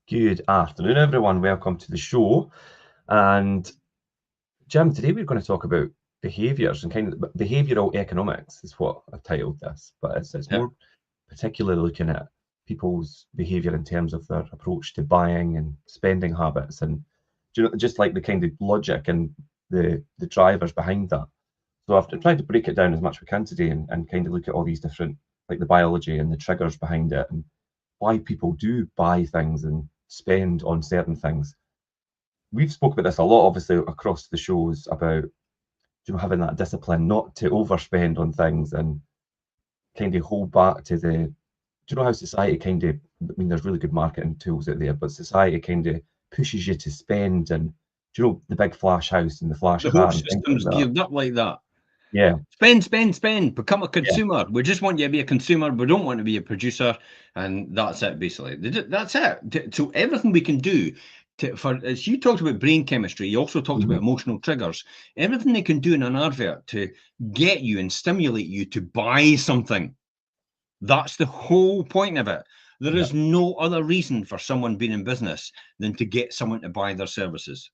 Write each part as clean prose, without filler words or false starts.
Good afternoon, everyone. Welcome to the show. And Jim, today we're going to talk about behaviours and kind of behavioural economics is what I've titled this. But it's more particularly looking at people's behaviour in terms of their approach to buying and spending habits, and just like the kind of logic and the drivers behind that. So I've tried to break it down as much as we can today and kind of look at all these different, like the biology and the triggers behind it and why people do buy things and spend on certain things. We've spoke about this a lot, obviously, across the shows about having that discipline not to overspend on things and kind of hold back to the. Do you know how society kind of? I mean, there's really good marketing tools out there, but society kind of pushes you to spend, and the big flash house and the flash The car whole and things system's like that. geared up like that. Yeah. Spend, become a consumer. We just want you to be a consumer. We don't want to be a producer. And that's it, basically. That's it. So everything we can do as you talked about brain chemistry, you also talked about emotional triggers. Everything they can do in an advert to get you and stimulate you to buy something. That's the whole point of it. There is no other reason for someone being in business than to get someone to buy their services.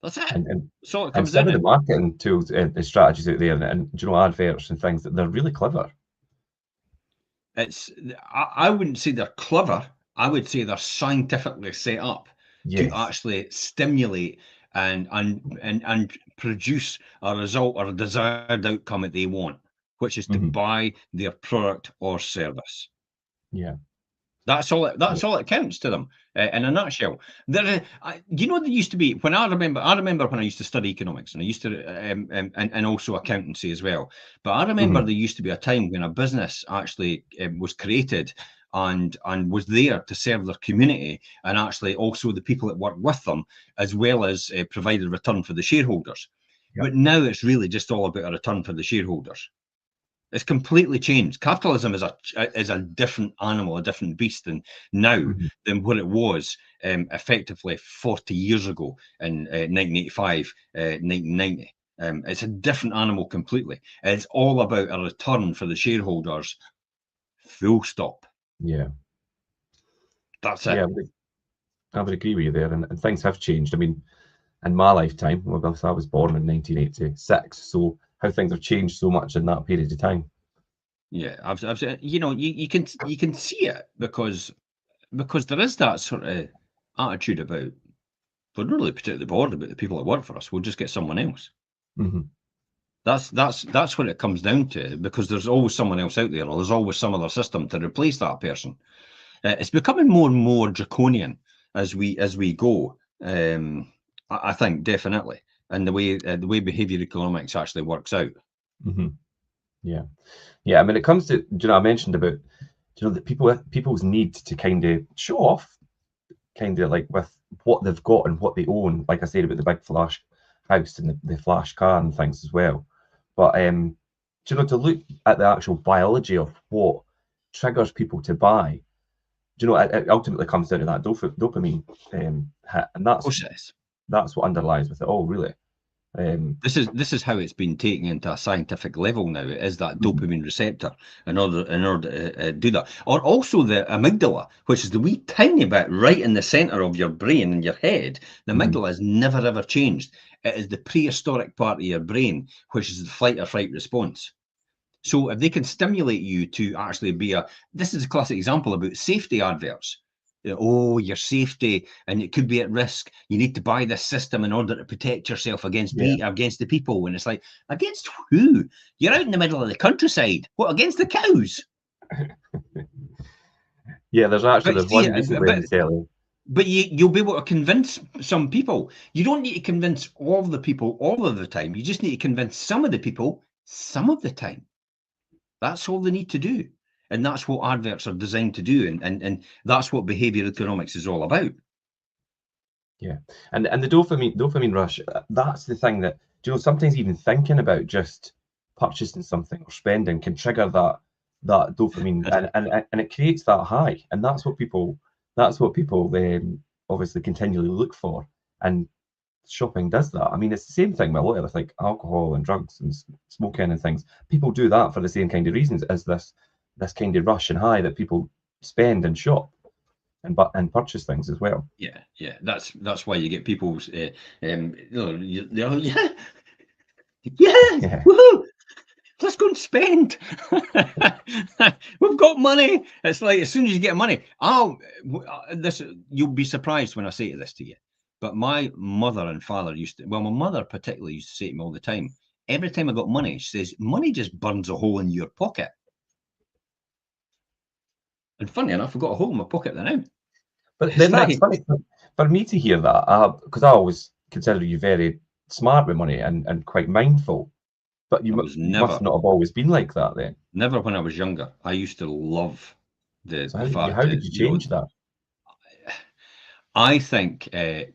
That's it. So it comes some of in. the marketing tools, the strategies out there, and adverts and things, that they're really clever. I wouldn't say they're clever. I would say they're scientifically set up to actually stimulate and produce a result or a desired outcome that they want, which is to buy their product or service. Yeah. That's all it counts to them in a nutshell. There used to be, when I remember when I used to study economics, and I used to and also accountancy as well. But I remember there used to be a time when a business actually was created and was there to serve their community, and actually also the people that work with them, as well as provide a return for the shareholders. But now it's really just all about a return for the shareholders. It's completely changed. Capitalism is a different animal, a different beast than what it was effectively 40 years ago in 1985, 1990. It's a different animal completely. It's all about a return for the shareholders. Full stop. Yeah. That's it. Yeah, I would agree with you there, and things have changed. I mean, in my lifetime, I was born in 1986, so how things have changed so much in that period of time. Yeah, I've you can see it because there is that sort of attitude about, we're not really particularly bothered about the people that work for us. We'll just get someone else. That's what it comes down to, because there's always someone else out there, or there's always some other system to replace that person. It's becoming more and more draconian as we go. I think definitely, and the way behaviour economics actually works out. Yeah. I mean, it comes to I mentioned about that people's need to kind of show off, kind of like with what they've got and what they own. Like I said about the big flash house and the flash car and things as well. But to look at the actual biology of what triggers people to buy, it ultimately comes down to that dopamine hit, and that's what underlies with it all, really. This is how it's been taken into a scientific level now. It is that dopamine receptor in order to do that, or also the amygdala, which is the wee tiny bit right in the center of your brain and your head. The amygdala has never ever changed. It is the prehistoric part of your brain, which is the fight or flight response. So if they can stimulate you to actually this is a classic example about safety adverts. Oh, your safety, and it could be at risk. You need to buy this system in order to protect yourself against the people. And it's like, against who? You're out in the middle of the countryside. What, against the cows? Yeah, there's one recently in the telly. But you'll be able to convince some people. You don't need to convince all of the people all of the time. You just need to convince some of the people some of the time. That's all they need to do. And that's what adverts are designed to do. And that's what behaviour economics is all about. Yeah. And the dopamine rush, that's the thing that, sometimes even thinking about just purchasing something or spending can trigger that dopamine and it creates that high. And that's what people obviously continually look for. And shopping does that. I mean, it's the same thing with a lot of like alcohol and drugs and smoking and things. People do that for the same kind of reasons as this kind of rush and high that people spend and shop. and purchase things as well. Yeah. That's why you get people's they're yeah, Yeah. woohoo, let's go and spend. We've got money. It's like as soon as you get money, this you'll be surprised when I say this to you. But my mother and father my mother particularly used to say to me all the time, every time I got money, she says, money just burns a hole in your pocket. And funny enough, I've got a hole in my pocket now. But then that's funny for me to hear that, because I always consider you very smart with money and quite mindful. But you must not have always been like that then. Never when I was younger. I used to love the fact how did you change that? I think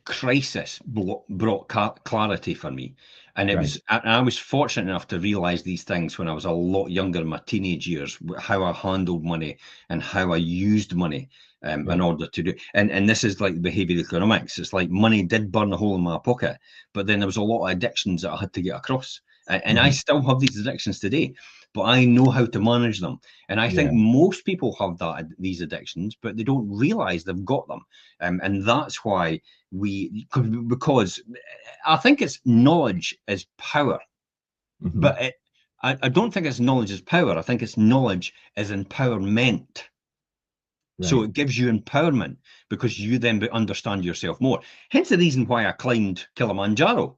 crisis brought clarity for me. And I was fortunate enough to realize these things when I was a lot younger in my teenage years, how I handled money and how I used money in order to do. And this is like behavioral economics. It's like money did burn a hole in my pocket, but then there was a lot of addictions that I had to get across. And I still have these addictions today, but I know how to manage them. And I think most people have these addictions, but they don't realize they've got them. And that's why because I think it's knowledge is power, but I don't think it's knowledge is power. I think it's knowledge is empowerment. Right. So it gives you empowerment because you then understand yourself more. Hence the reason why I climbed Kilimanjaro.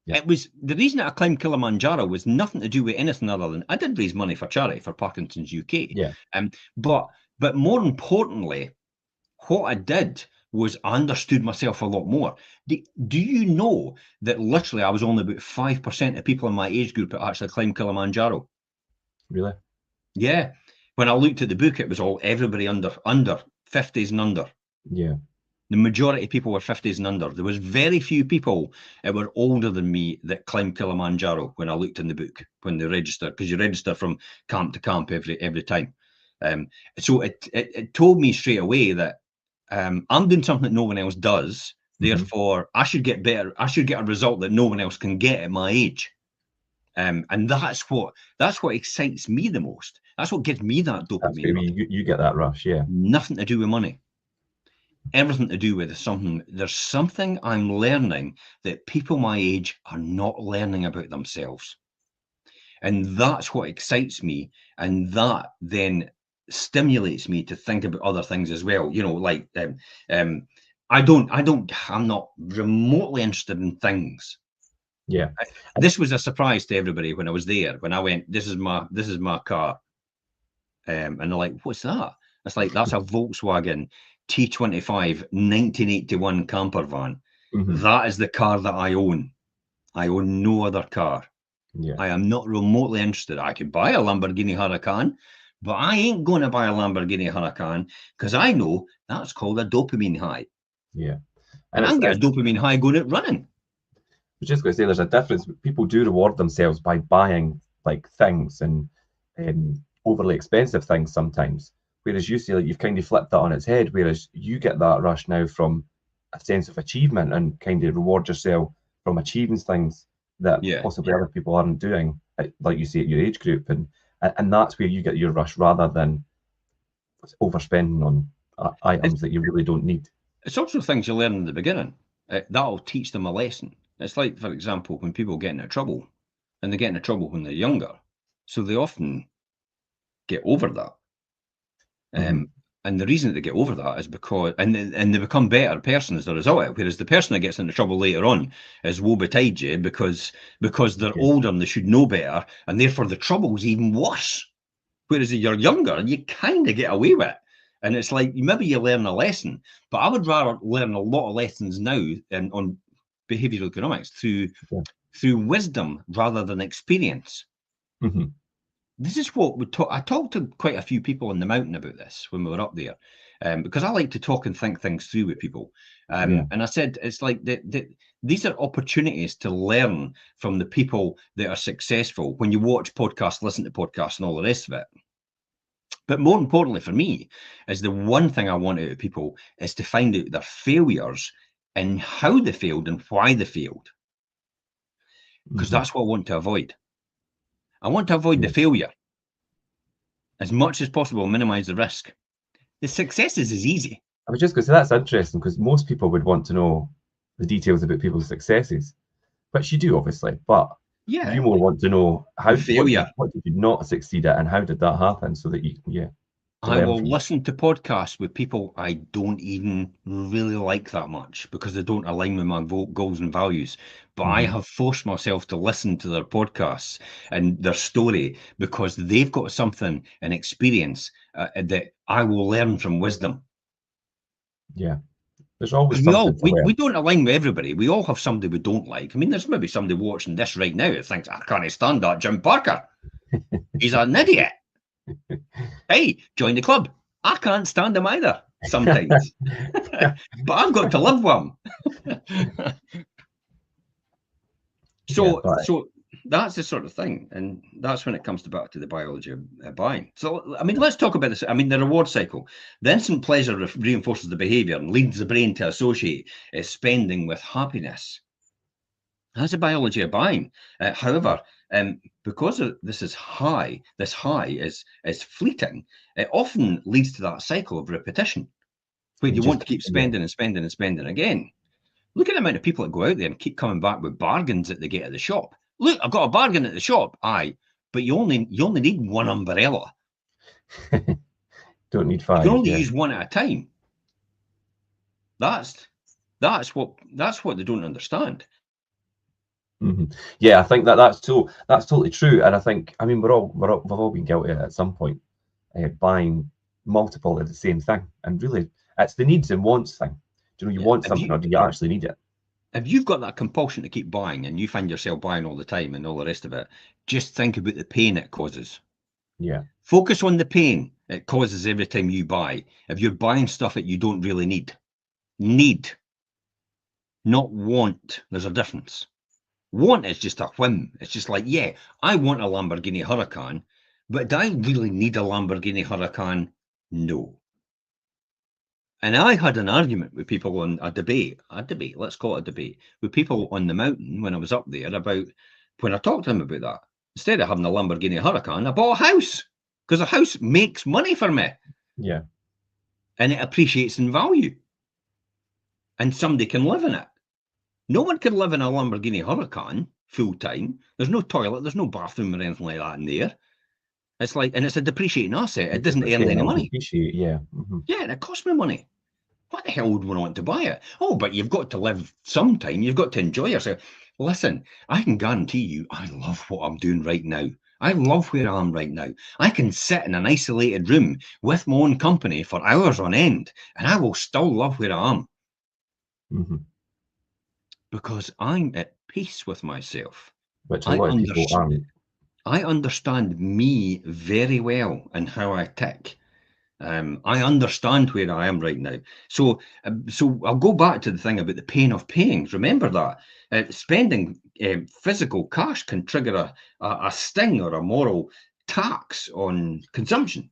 Yeah. It was the reason I climbed Kilimanjaro was nothing to do with anything other than I did raise money for charity for Parkinson's UK. Yeah. But more importantly, what I did was I understood myself a lot more. Do you know that literally I was only about 5% of people in my age group that actually climbed Kilimanjaro? Really? Yeah. When I looked at the book, it was all everybody under 50s and under. Yeah. The majority of people were 50s and under. There was very few people that were older than me that climbed Kilimanjaro when I looked in the book, when they registered, because you register from camp to camp every time. So it told me straight away that I'm doing something that no one else does. Therefore, I should get better. I should get a result that no one else can get at my age. And that's what excites me the most. That's what gives me that dopamine. You get that rush, yeah. Nothing to do with money. Everything to do with there's something I'm learning that people my age are not learning about themselves. And that's what excites me. And that then stimulates me to think about other things as well. You know, like I'm not remotely interested in things. Yeah. This was a surprise to everybody when I was there, when I went, this is my car. And they're like, what's that? It's like, that's a Volkswagen T25 1981 camper van. That is the car that I own. I own no other car. Yeah. I am not remotely interested. I could buy a Lamborghini Huracan, but I ain't going to buy a Lamborghini Huracan because I know that's called a dopamine high. Yeah. And I can get a dopamine high going out running. I was just going to say there's a difference. People do reward themselves by buying like things and overly expensive things sometimes. Whereas you say like you've kind of flipped that on its head, whereas you get that rush now from a sense of achievement and kind of reward yourself from achieving things that possibly other people aren't doing, like you say at your age group, and that's where you get your rush rather than overspending on items that you really don't need. It's also things you learn in the beginning. That'll teach them a lesson. It's like, for example, when people get into trouble, and they get into trouble when they're younger, so they often get over that. And the reason that they get over that is because, and they become better persons as a result of it. Whereas the person that gets into trouble later on is woe betide you because they're older and they should know better, and therefore the trouble's even worse. Whereas if you're younger, you kind of get away with it. And it's like, maybe you learn a lesson, but I would rather learn a lot of lessons now on behavioral economics through wisdom rather than experience. This is what I talked to quite a few people on the mountain about this when we were up there, because I like to talk and think things through with people. And I said, it's like these are opportunities to learn from the people that are successful when you watch podcasts, listen to podcasts and all the rest of it. But more importantly for me is the one thing I want out of people is to find out their failures and how they failed and why they failed. Because that's what I want to avoid. I want to avoid the failure as much as possible, minimize the risk. The successes is easy. I was just going to say that's interesting because most people would want to know the details about people's successes, which you do obviously, but Yeah. you more want to know how Failure. what did you not succeed at and how did that happen so that you to I learn will from it. listen to podcasts with people I don't even really like that much because they don't align with my goals and values. But I have forced myself to listen to their podcasts and their story because they've got something, an experience that I will learn from wisdom. Yeah. There's always We something to learn. we don't align with everybody. We all have somebody we don't like. I mean, there's maybe somebody watching this right now that thinks, I can't stand that Jim Parker. He's an idiot. Hey, join the club. I can't stand him either sometimes. But I've got to live with him. So that's the sort of thing. And that's when it comes back to the biology of buying. So, I mean, let's talk about this. I mean, the reward cycle. The instant pleasure reinforces the behavior and leads the brain to associate spending with happiness. That's the biology of buying. However, because this high is fleeting, it often leads to that cycle of repetition where you want to keep spending and spending and spending again. Look at the amount of people that go out there and keep coming back with bargains that they get at the shop. Look, I've got a bargain at the shop. Aye, but you only need one umbrella. Don't need 5. You can only use one at a time. That's what they don't understand. Yeah, I think that's totally true, and I think we've all been guilty at some point buying multiple of the same thing, and really it's the needs and wants thing. Do you know you want something or do you actually need it? If you've got that compulsion to keep buying and you find yourself buying all the time and all the rest of it, just think about the pain it causes. Yeah. Focus on the pain it causes every time you buy. If you're buying stuff that you don't really need, not want, there's a difference. Want is just a whim. It's just like, yeah, I want a Lamborghini Huracan, but do I really need a Lamborghini Huracan? No. And I had an argument with people on a debate, let's call it a debate, with people on the mountain when I was up there about, when I talked to them about that, instead of having a Lamborghini Huracan, I bought a house because a house makes money for me. Yeah. And it appreciates in value. And somebody can live in it. No one can live in a Lamborghini Huracan full time. There's no toilet, there's no bathroom or anything like that in there. It's like, and it's a depreciating asset. It doesn't earn any money. Yeah. Yeah, and it costs me money. What the hell would one want to buy it? Oh, but you've got to live sometime. You've got to enjoy yourself. Listen, I can guarantee you, I love what I'm doing right now. I love where I am right now. I can sit in an isolated room with my own company for hours on end, and I will still love where I am. Because I'm at peace with myself. Which a lot of people aren't. I understand me very well and how I tick. I understand where I am right now. So I'll go back to the thing about the pain of paying. Remember that spending physical cash can trigger a sting or a moral tax on consumption.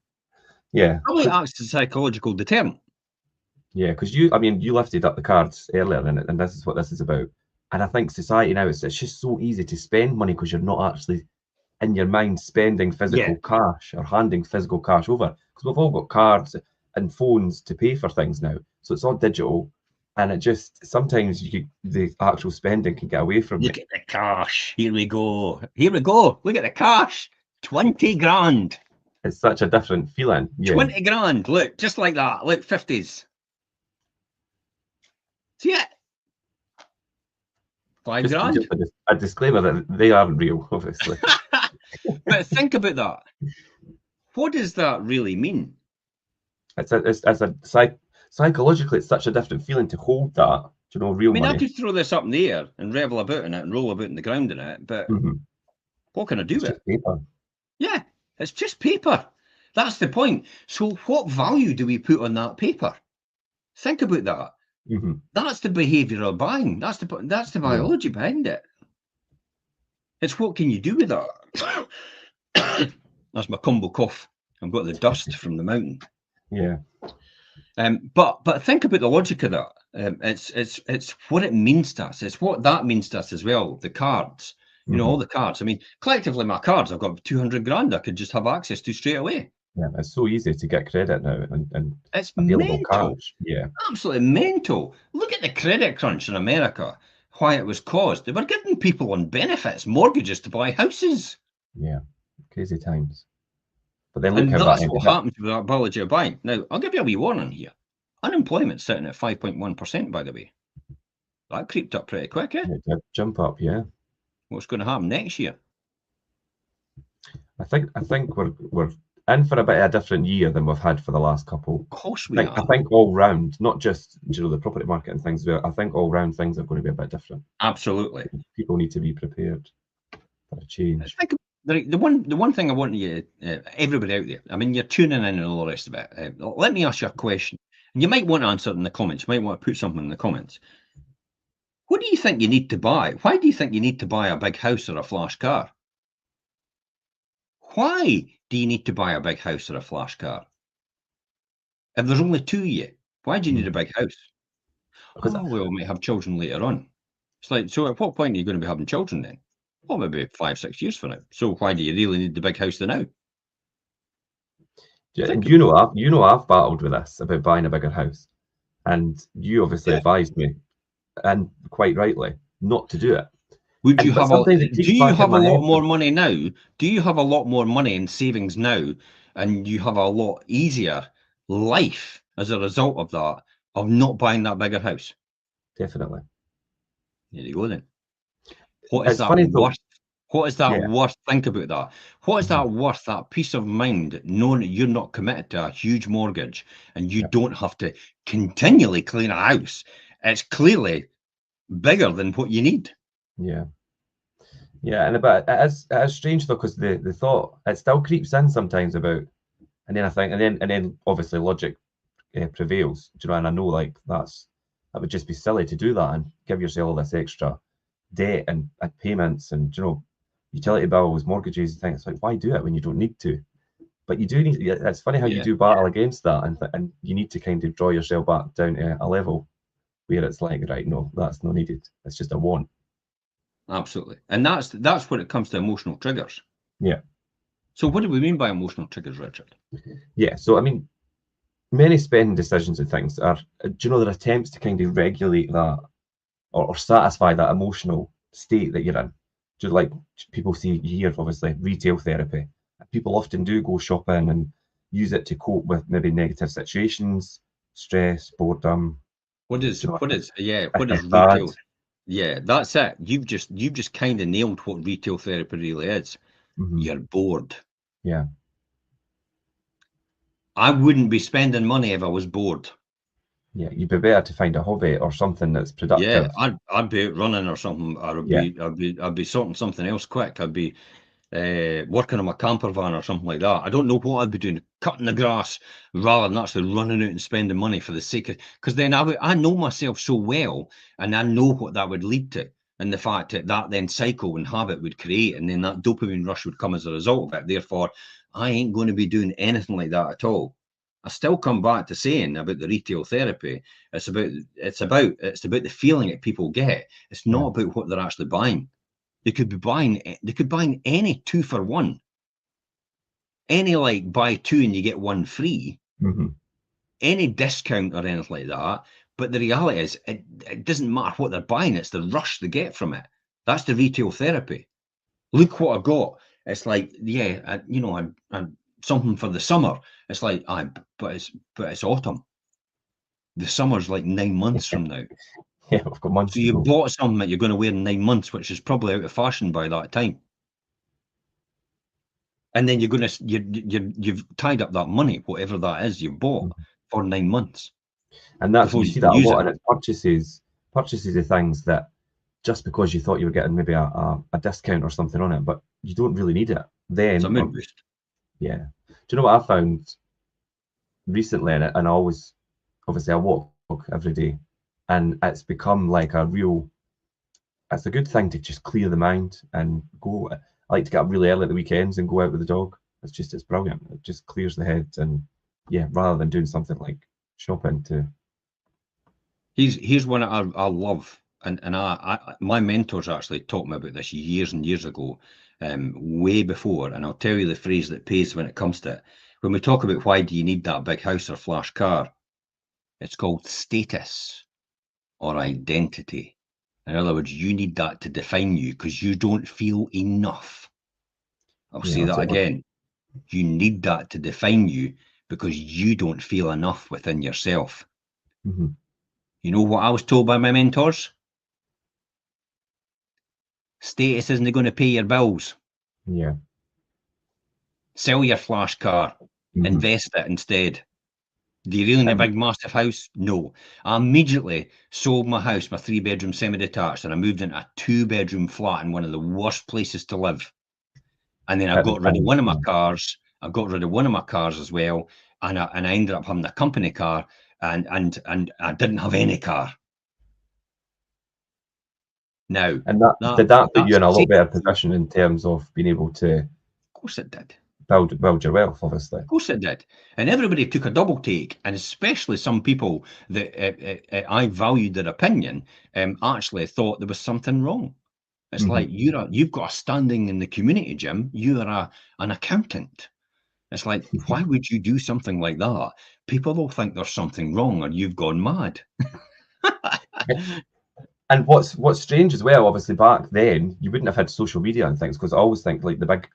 Yeah. Probably acts as a psychological deterrent. Yeah, because you lifted up the cards earlier, and this is what this is about. And I think society now, it's just so easy to spend money because you're not actually in your mind spending physical cash or handing physical cash over, because we've all got cards and phones to pay for things now, so it's all digital, and it just sometimes the actual spending can get away from you. Look at the cash. Here we go. Look at the cash. 20 grand. It's such a different feeling. 20 grand. Look, just like that. Look, 50s. See it? 5 grand. Just a disclaimer that they aren't real, obviously. But think about that. What does that really mean? Psychologically, it's such a different feeling to hold that, real money. I could throw this up in the air and revel about in it and roll about in the ground in it, but what can I do with it? Paper. Yeah, it's just paper. That's the point. So what value do we put on that paper? Think about that. That's the behavioural buying. That's the biology behind it. It's what can you do with that? That's my combo cough. I've got the dust from the mountain. Yeah. But think about the logic of that. It's what it means to us. It's what that means to us as well. The cards, all the cards. I mean, collectively, my cards, I've got 200 grand I could just have access to straight away. Yeah, it's so easy to get credit now and It's available mental. cash. Yeah, Absolutely mental. Look at the credit crunch in America, why it was caused. They were giving people on benefits mortgages to buy houses. yeah, crazy times. But then look And how that that's ended what up. happens with our ability of buying. Now, I'll give you a wee warning here. Unemployment's sitting at 5.1%, by the way. That creeped up pretty quick, eh? It did jump up, yeah. What's going to happen next year? I think we're in for a bit of a different year than we've had for the last couple. Of course I we think, are. I think all round, not just the property market and things. I think all round things are going to be a bit different. Absolutely. People need to be prepared for a change. Think the one thing I want you, everybody out there, I mean, you're tuning in and all the rest of it. Let me ask you a question, and you might want to answer it in the comments. You might want to put something in the comments. What do you think you need to buy? Why do you think you need to buy a big house or a flash car? Why do you need to buy a big house or a flash car? If there's only two of you, why do you need a big house? Because Oh, well, we might have children later on. It's like, so at what point are you going to be having children then? Well, maybe 5, 6 years from now. So why do you really need the big house now? and I've battled with this about buying a bigger house, and you obviously advised me, and quite rightly, not to do it. Would you But have sometimes it do creeps you back in have a my lot head. more money now? Do you have a lot more money in savings now, and you have a lot easier life as a result of that, of not buying that bigger house? Definitely. There you go then. What is It's that funny though. worth? What is that Yeah. worth? Think about that. What is that worth? That peace of mind, knowing that you're not committed to a huge mortgage and you don't have to continually clean a house. It's clearly bigger than what you need. Yeah. Yeah, but it is strange though, because the thought, it still creeps in sometimes about, and then I think, and then obviously logic prevails. Do you know? And I know like that would just be silly to do that and give yourself all this extra debt and payments and utility bills, mortgages, and things. It's like, why do it when you don't need to? But you do need. It's funny how you do battle against that, and you need to kind of draw yourself back down to a level where it's like, right, no, that's not needed. It's just a want. Absolutely. And that's when it comes to emotional triggers. Yeah. So what do we mean by emotional triggers, Richard? Yeah. So I mean, many spending decisions and things are, they're attempts to kind of regulate that or satisfy that emotional state that you're in. Just like people see here, obviously, retail therapy. People often do go shopping and use it to cope with maybe negative situations, stress, boredom. What is Bad. retail? Yeah, that's it. You've just kind of nailed what retail therapy really is. You're bored. Yeah. I wouldn't be spending money if I was bored. Yeah, you'd be better to find a hobby or something that's productive. Yeah, I'd be out running or something. Or I'd be sorting something else quick. I'd be working on my camper van or something like that. I don't know what I'd be doing, cutting the grass rather than actually running out and spending money for the sake of. Because then I know myself so well, and I know what that would lead to, and the fact that then cycle and habit would create, and then that dopamine rush would come as a result of it. Therefore, I ain't going to be doing anything like that at all. I still come back to saying about the retail therapy. It's about the feeling that people get. It's not about what they're actually buying. They could be buying any 2-for-1, any like buy two and you get one free, any discount or anything like that. But the reality is, it doesn't matter what they're buying. It's the rush they get from it. That's the retail therapy. Look what I got. It's like, I'm something for the summer. It's like, but it's autumn. The summer's like 9 months from now. Yeah, I've got months So to you go. bought something that you're going to wear in 9 months, which is probably out of fashion by that time. And then you've tied up that money, whatever that is you bought, for 9 months. And you see that a lot, and it's purchases of things that just because you thought you were getting maybe a discount or something on it, but you don't really need it. Then it's a mood boost. Yeah. Do you know what I found recently? And I always, obviously, I walk every day, and it's become like it's a good thing to just clear the mind and go. I like to get up really early at the weekends and go out with the dog. It's brilliant. It just clears the head, and yeah, rather than doing something like shopping to. Here's one I love, and my mentors actually taught me about this years and years ago, way before. And I'll tell you the phrase that pays when it comes to it. when we talk about why do you need that big house or flash car, it's called status or identity. In other words, you need that to define you because you don't feel enough. I'll say that again. You need that to define you because you don't feel enough within yourself. Mm-hmm. You know what I was told by my mentors? Status isn't going to pay your bills. Yeah. Sell your flash car. Mm-hmm. Invest it instead. Do you really need a big, massive house? No. I immediately sold my house, my 3-bedroom semi-detached, and I moved into a 2-bedroom flat in one of the worst places to live. And then I got rid of one of my cars. I got rid of one of my cars as well, and I ended up having a company car, and I didn't have any car. Now, and did that put you in a lot better position in terms of being able to? Of course it did. Build your wealth, obviously. Of course it did. And everybody took a double take, and especially some people that I valued their opinion actually thought there was something wrong. It's like you've got a standing in the community, Jim. You are an accountant. It's like, why would you do something like that? People will think there's something wrong or you've gone mad. And what's strange as well, obviously back then you wouldn't have had social media and things, because I always think like the big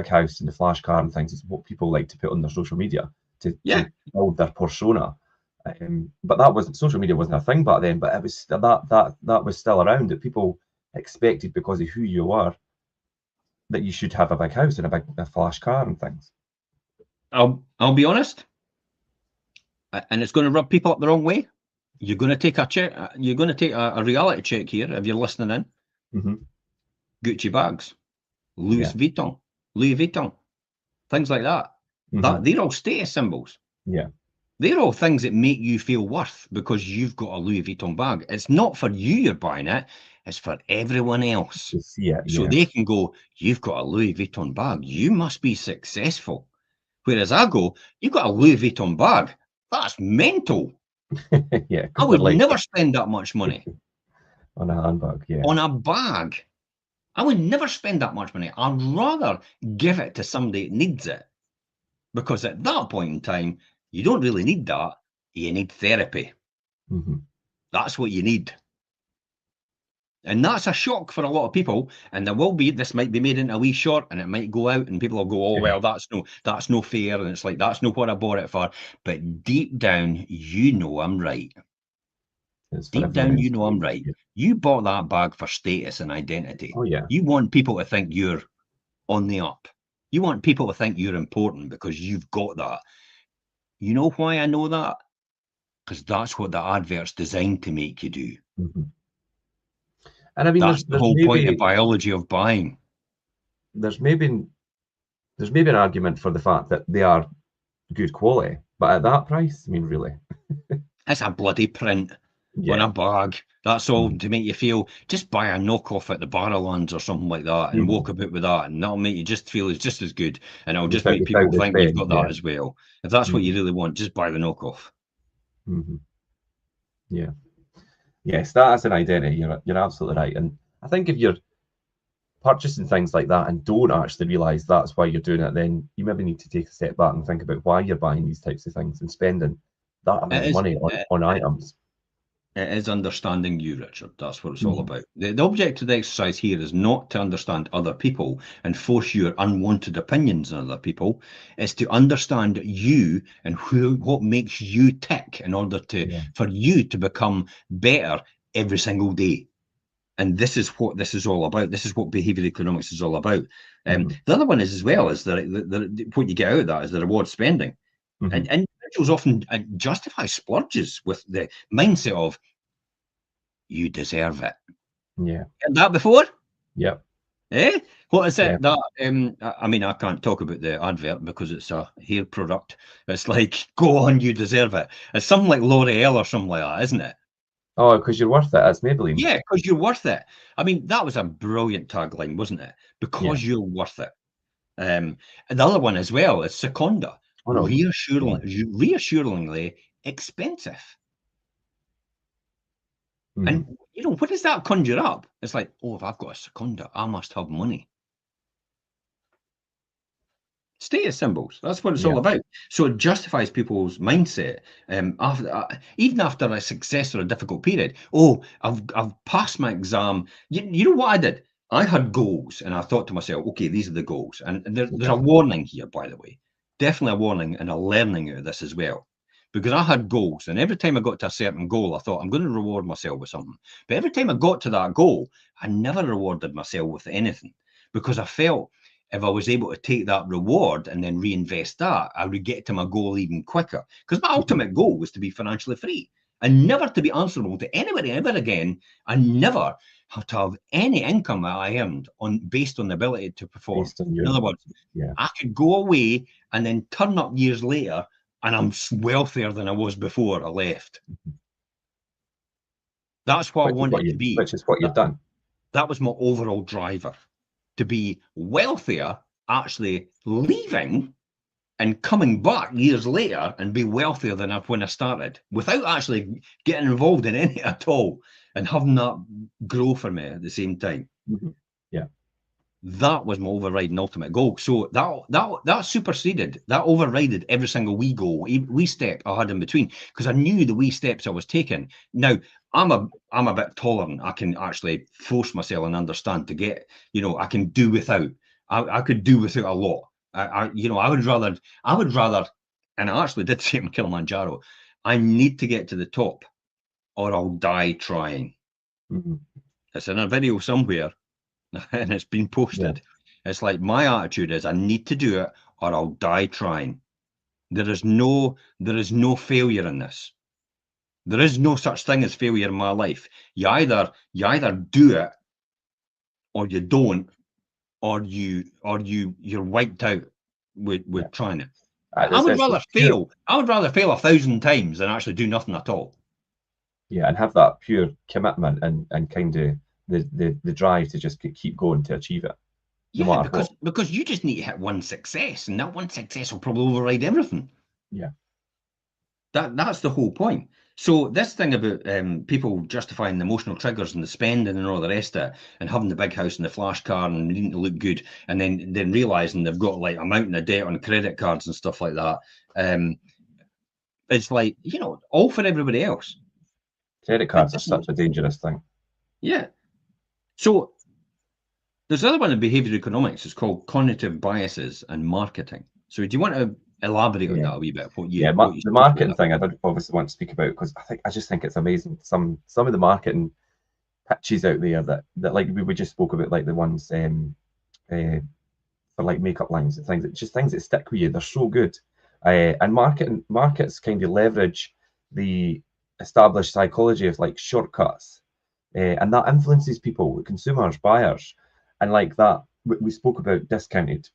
house and the flash car and things is what people like to put on their social media to build their persona. But social media wasn't a thing back then, but it was that was still around, that people expected because of who you were that you should have a big house and a flash car and things. I'll be honest, and it's going to rub people up the wrong way. You're going to take a check. You're going to take a reality check here if you're listening in. Mm-hmm. Gucci bags, Louis Vuitton, things like that. Mm-hmm. They're all status symbols. Yeah. They're all things that make you feel worth because you've got a Louis Vuitton bag. It's not for you you're buying it. It's for everyone else. To see it, so they can go, you've got a Louis Vuitton bag. You must be successful. Whereas I go, you've got a Louis Vuitton bag. That's mental. Yeah. I would never spend that much money. On a handbag, yeah. On a bag. I would never spend that much money. I'd rather give it to somebody that needs it. Because at that point in time, you don't really need that. You need therapy. Mm-hmm. That's what you need. And that's a shock for a lot of people. And this might be made into a wee short and it might go out and people will go, oh, well, that's no fair. And it's like, that's not what I bought it for. But deep down, you know I'm right. Deep down, you know I'm right. Yeah. You bought that bag for status and identity. Oh, yeah. You want people to think you're on the up. You want people to think you're important because you've got that. You know why I know that? Because that's what the advert's designed to make you do. Mm-hmm. And I mean, that's the whole point of biology of buying. There's maybe an argument for the fact that they are good quality, but at that price, I mean, really, it's a bloody print on a bag. That's all to make you feel. Just buy a knockoff at the Barrowlands or something like that, and walk about with that, and that'll make you just feel it's just as good, and it'll just make people think you've got that as well. If that's what you really want, just buy the knockoff. Mm-hmm. Yeah. Yes, that is an identity. You're absolutely right. And I think if you're purchasing things like that and don't actually realise that's why you're doing it, then you maybe need to take a step back and think about why you're buying these types of things and spending that amount of money on items. It is understanding you, Richard. That's what it's all about. The object of the exercise here is not to understand other people and force your unwanted opinions on other people. It's to understand you and what makes you tick in order for you to become better every single day. And this is what this is all about. This is what behavioral economics is all about. The other one is as well is that what you get out of that is the reward spending. And individuals often justify splurges with the mindset of, you deserve it. Yeah. Heard that before? Yeah. Eh? What is it that, I mean, I can't talk about the advert because it's a hair product. It's like, go on, you deserve it. It's something like L'Oreal or something like that, isn't it? Oh, because you're worth it. That's Maybelline. Yeah, because you're worth it. I mean, that was a brilliant tagline, wasn't it? Because you're worth it. And the other one as well is Seconda. Oh, no. Reassuringly expensive. And, you know, what does that conjure up? It's like, oh, if I've got a Seconda, I must have money. Status symbols. That's what it's Yeah. all about. So it justifies people's mindset. Even after a success or a difficult period. Oh, I've passed my exam. You know what I did? I had goals, and I thought to myself, okay, these are the goals. And there's a warning here, by the way. Definitely a warning and a learning out of this as well. Because I had goals, and every time I got to a certain goal, I thought, I'm going to reward myself with something. But every time I got to that goal, I never rewarded myself with anything, because I felt if I was able to take that reward and then reinvest that, I would get to my goal even quicker. Because my ultimate goal was to be financially free and never to be answerable to anybody ever again, and never have to have any income that I earned based on the ability to perform. In other words, I could go away and then turn up years later and I'm wealthier than I was before I left. That's what I wanted to be. Which is what you've done. That was my overall driver, to be wealthier, actually leaving and coming back years later and be wealthier than when I started, without actually getting involved in any at all, and having that grow for me at the same time. Yeah. That was my overriding ultimate goal. So that superseded, that overrided every single wee step I had in between, because I knew the wee steps I was taking. Now, I'm a bit tolerant. I can actually force myself and understand to get, I can do without. I could do without a lot. I would rather, and I actually did say in Kilimanjaro, I need to get to the top or I'll die trying. It's in a video somewhere. And it's been posted. It's like, my attitude is, I need to do it or I'll die trying. There is no failure in this. There is no such thing as failure in my life. You either do it or you don't, or you're wiped out with trying it. I would rather fail. I would rather fail 1,000 times than actually do nothing at all. Yeah, and have that pure commitment and kind of the drive to just keep going to achieve it. Yeah, because you just need to hit one success, and that one success will probably override everything. Yeah. That's the whole point. So this thing about people justifying the emotional triggers and the spending and all the rest of it, and having the big house and the flash car and needing to look good, and then realizing they've got like a mountain of debt on credit cards and stuff like that. It's like, all for everybody else. Credit cards are such a dangerous thing. Yeah. So there's another one in behavioral economics. It's called cognitive biases and marketing. So do you want to elaborate on that a wee bit? The marketing thing I obviously want to speak about, because I just think it's amazing. Some of the marketing pitches out there that like we just spoke about, like the ones for like makeup lines and things. It's just things that stick with you. They're so good. And markets kind of leverage the established psychology of like shortcuts, and that influences people, consumers, buyers, and like that. We spoke about discounted.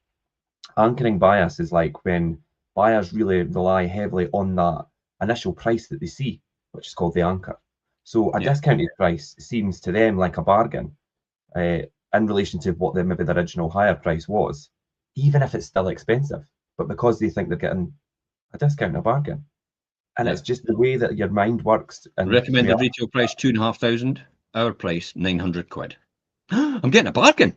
Anchoring bias is like when buyers really rely heavily on that initial price that they see, which is called the anchor. So a discounted price seems to them like a bargain in relation to what maybe the original higher price was, even if it's still expensive. But because they think they're getting a discount, a bargain. And it's just the way that your mind works. And recommended retail price 2,500, our price 900 quid. I'm getting a bargain.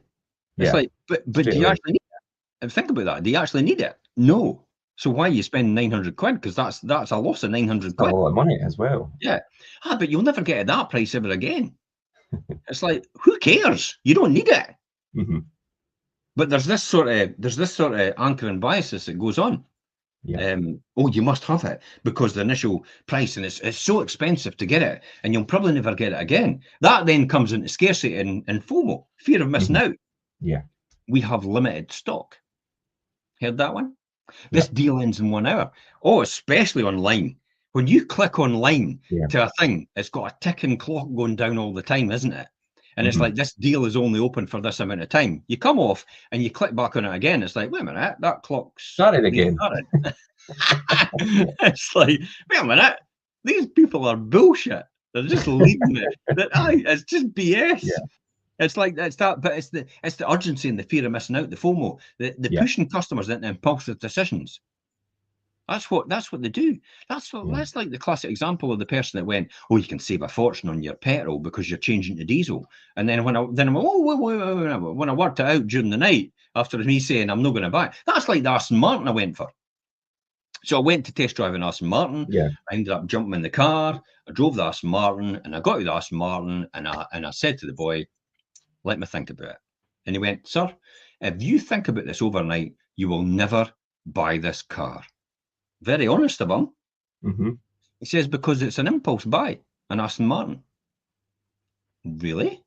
It's like, but do you actually need it? And think about that. Do you actually need it? No. So why are you spending 900 quid? Because that's a loss of 900 quid. A lot of money as well. Yeah. But you'll never get at that price ever again. It's like, who cares? You don't need it. But there's this sort of anchoring biases that goes on. You must have it because the initial price, and it's so expensive to get it, and you'll probably never get it again. That then comes into scarcity and FOMO, fear of missing out. Yeah. We have limited stock. Heard that one? This deal ends in 1 hour. Oh, especially online. When you click online to a thing, it's got a ticking clock going down all the time, isn't it? And it's like, this deal is only open for this amount of time. You come off and you click back on it again. It's like, wait a minute, that clock's started again. It's like, wait a minute, these people are bullshit. They're just leaving it. It's just BS. It's like, it's that, but it's the urgency and the fear of missing out, the FOMO, the pushing customers into impulsive decisions. That's what they do. That's like the classic example of the person that went, "Oh, you can save a fortune on your petrol because you're changing to diesel." And then when I'm wait, when I worked it out during the night after me saying I'm not going to buy it, that's like the Aston Martin I went for. So I went to test drive an Aston Martin. Yeah. I ended up jumping in the car. I drove the Aston Martin, and I got to the Aston Martin, and I said to the boy, "Let me think about it." And he went, "Sir, if you think about this overnight, you will never buy this car." Very honest of him. Mm-hmm. He says, "Because it's an impulse buy, an Aston Martin." Really?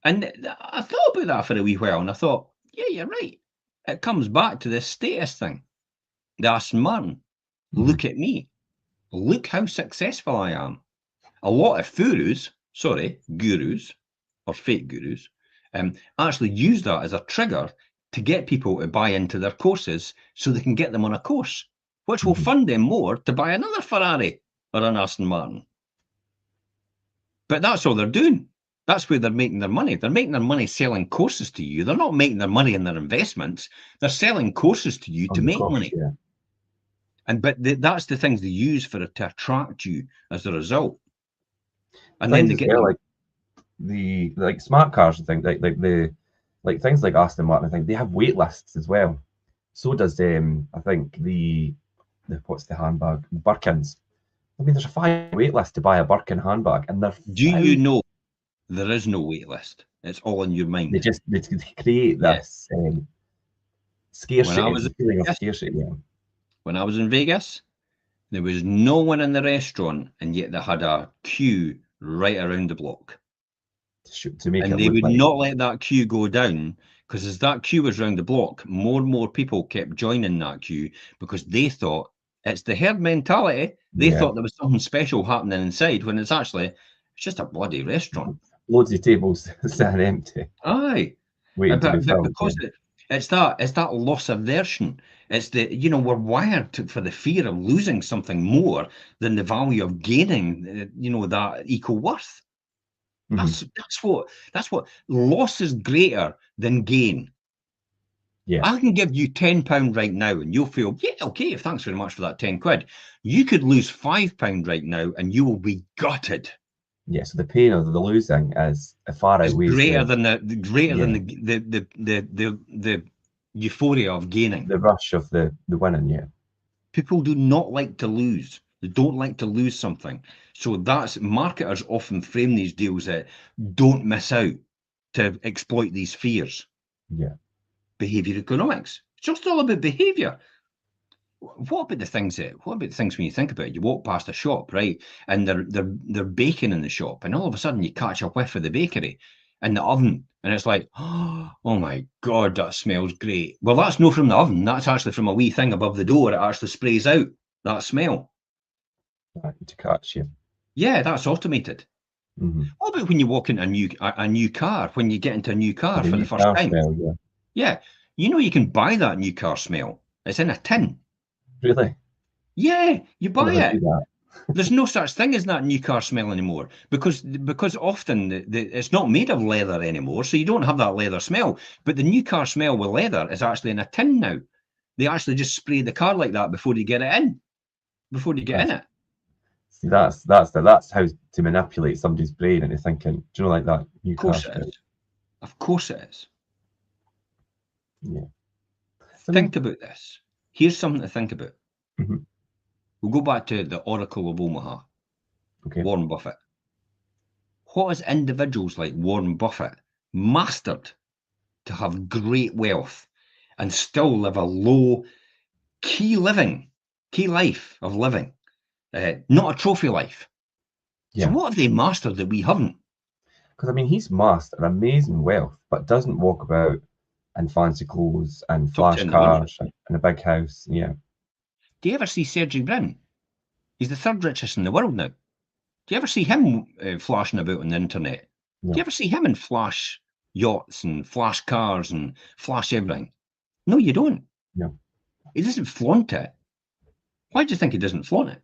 And I thought about that for a wee while, and I thought, yeah, you're right. It comes back to this status thing. The Aston Martin. Mm-hmm. Look at me. Look how successful I am. A lot of gurus, or fake gurus, actually use that as a trigger to get people to buy into their courses so they can get them on a course, which will fund them more to buy another Ferrari or an Aston Martin. But that's all they're doing. That's where they're making their money. They're making their money selling courses to you. They're not making their money in their investments. They're selling courses to you to make money. Yeah. But that's the things they use to attract you as a result. And things then they get like the smart cars and things like things like Aston Martin. I think they have wait lists as well. So does I think the what's the handbag, Birkins. I mean, there's a 5 wait list to buy a Birkin handbag, and they're. Do you know there is no wait list? It's all in your mind. They create this scarcity, feeling of scarcity. Yeah. When I was in Vegas, there was no one in the restaurant, and yet they had a queue right around the block. To make and they would not let that queue go down, because as that queue was around the block, more and more people kept joining that queue because they thought it's the herd mentality. They thought there was something special happening inside when it's just a bloody restaurant. Loads of tables sitting empty. Aye. Waiting to be filled. Because it's that loss aversion. It's we're wired for the fear of losing something more than the value of gaining, that equal worth. That's what loss is greater than gain. Yeah. I can give you £10 right now and you'll feel, yeah, okay, thanks very much for that 10 quid. You could lose £5 right now and you will be gutted. Yeah, so the pain of the losing is far outweighs greater than the euphoria of gaining. The rush of the winning, yeah. People do not like to lose. They don't like to lose something. So marketers often frame these deals that don't miss out to exploit these fears. Yeah. Behaviour economics. It's just all about behaviour. What about the things when you think about it? You walk past a shop, right, and they're baking in the shop, and all of a sudden you catch a whiff of the bakery in the oven, and it's like, oh my God, that smells great. Well, that's not from the oven. That's actually from a wee thing above the door. It actually sprays out that smell. To catch you. Yeah, that's automated. What about when you walk into a new car, when you get into a new car for the first time? Smell, yeah, you can buy that new car smell. It's in a tin. Really? Yeah, you buy it. There's no such thing as that new car smell anymore because often it's not made of leather anymore, so you don't have that leather smell. But the new car smell with leather is actually in a tin now. They actually just spray the car like that before you get it in. Before you get in it. See, that's how to manipulate somebody's brain into thinking, do you know, like that new car smell? Of course it is. Yeah. Think about this. Here's something to think about. We'll go back to the Oracle of Omaha, Warren Buffett. What has individuals like Warren Buffett mastered to have great wealth and still live a low key life of living, not a trophy life? Yeah. So what have they mastered that we haven't? Because I mean, he's mastered amazing wealth, but doesn't walk about in fancy clothes and flash cars and a big house. Yeah. Do you ever see Sergey Brin? He's the third richest in the world now. Do you ever see him flashing about on the internet? No. Do you ever see him in flash yachts and flash cars and flash everything? No, you don't. No. He doesn't flaunt it. Why do you think he doesn't flaunt it?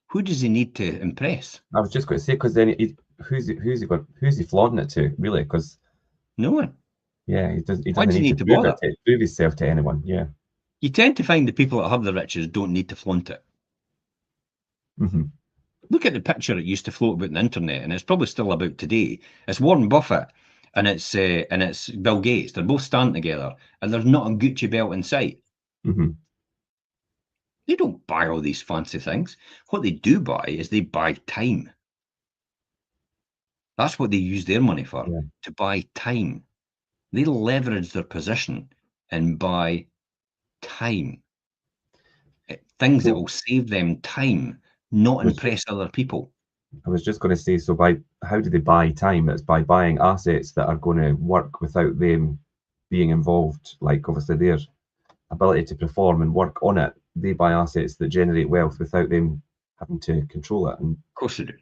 Who does he need to impress? I was just going to say, because then who's he flaunting it to, really? Because no one. Yeah, he Why doesn't does he need to need to bother? prove himself to anyone. Yeah. You tend to find the people that have the riches don't need to flaunt it. Hmm. Look at the picture it used to float about on the internet, and it's probably still about today. It's Warren Buffett and it's Bill Gates. They're both standing together, and there's not a Gucci belt in sight. Hmm. They don't buy all these fancy things. What they do buy is they buy time. That's what they use their money for, Yeah. to buy time. They leverage their position and buy time. Things that So will save them time, not I was just impress other people. I was just going to say, so how do they buy time? It's by buying assets that are going to work without them being involved. Like obviously their ability to perform and work on it. They buy assets that generate wealth without them having to control it. And Of course they do.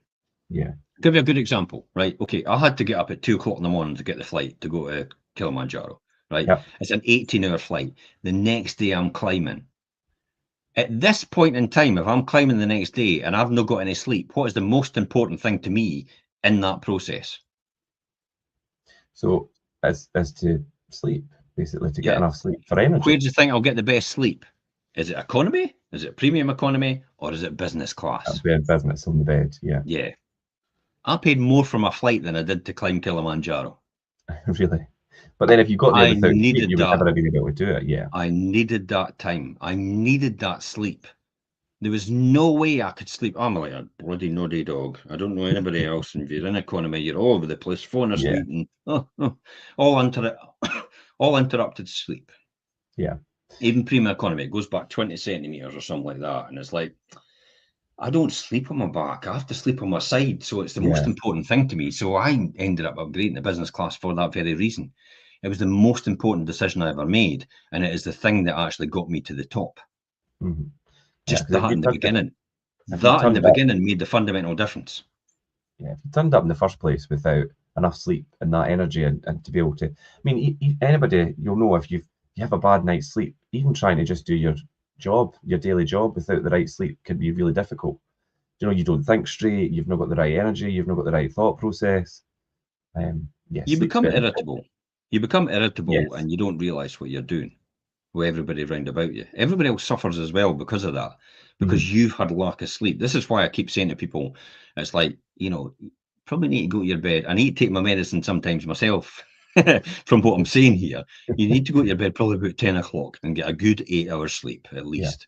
yeah, Give you a good example, right? Okay, I had to get up at 2 o'clock in the morning to get the flight to go to Kilimanjaro, right? yeah. It's an 18-hour flight. The next day I'm climbing. At this point in time, if I'm climbing the next day and I've not got any sleep, what is the most important thing to me in that process? So as to sleep, basically to get Yeah. enough sleep for energy. Where do you think I'll get the best sleep? Is it economy? Is it premium economy? Or is it business class? Be in business on the bed. Yeah, Yeah. I paid more for my flight than I did to climb Kilimanjaro. really. But then if you got there I without sleep, needed you would that. never have been able to do it. Yeah. I needed that time. I needed that sleep. There was no way I could sleep. I'm like a bloody noddy dog. I don't know anybody else. And if you're in economy, you're all over the place, phone Yeah. asleep, and all all interrupted sleep. Yeah. Even premium economy, it goes back 20 centimeters or something like that. And it's like, I don't sleep on my back. I have to sleep on my side. So it's the most Yeah. important thing to me. So I ended up upgrading the business class for that very reason. It was the most important decision I ever made. And it is the thing that actually got me to the top. Hmm. Yeah. Just Because that in the beginning. if you That in the turned up, beginning made the fundamental difference. yeah, if you turned up in the first place without enough sleep and that energy and to be able to, I mean, anybody you'll know if you have a bad night's sleep, even trying to just do your job, your daily job without the right sleep can be really difficult. You know, you don't think straight, you've not got the right energy, you've not got the right thought process. Yeah, You sleep's become very irritable. You become irritable yes. and you don't realize what you're doing with everybody around about you. Everybody else suffers as well because of that, Hmm. because you've had lack of sleep. This is why I keep saying to people, it's like, probably need to go to your bed. I need to take my medicine sometimes myself from what I'm saying here. You need to go to your bed probably about 10 o'clock and get a good 8 hours sleep at Yeah. least,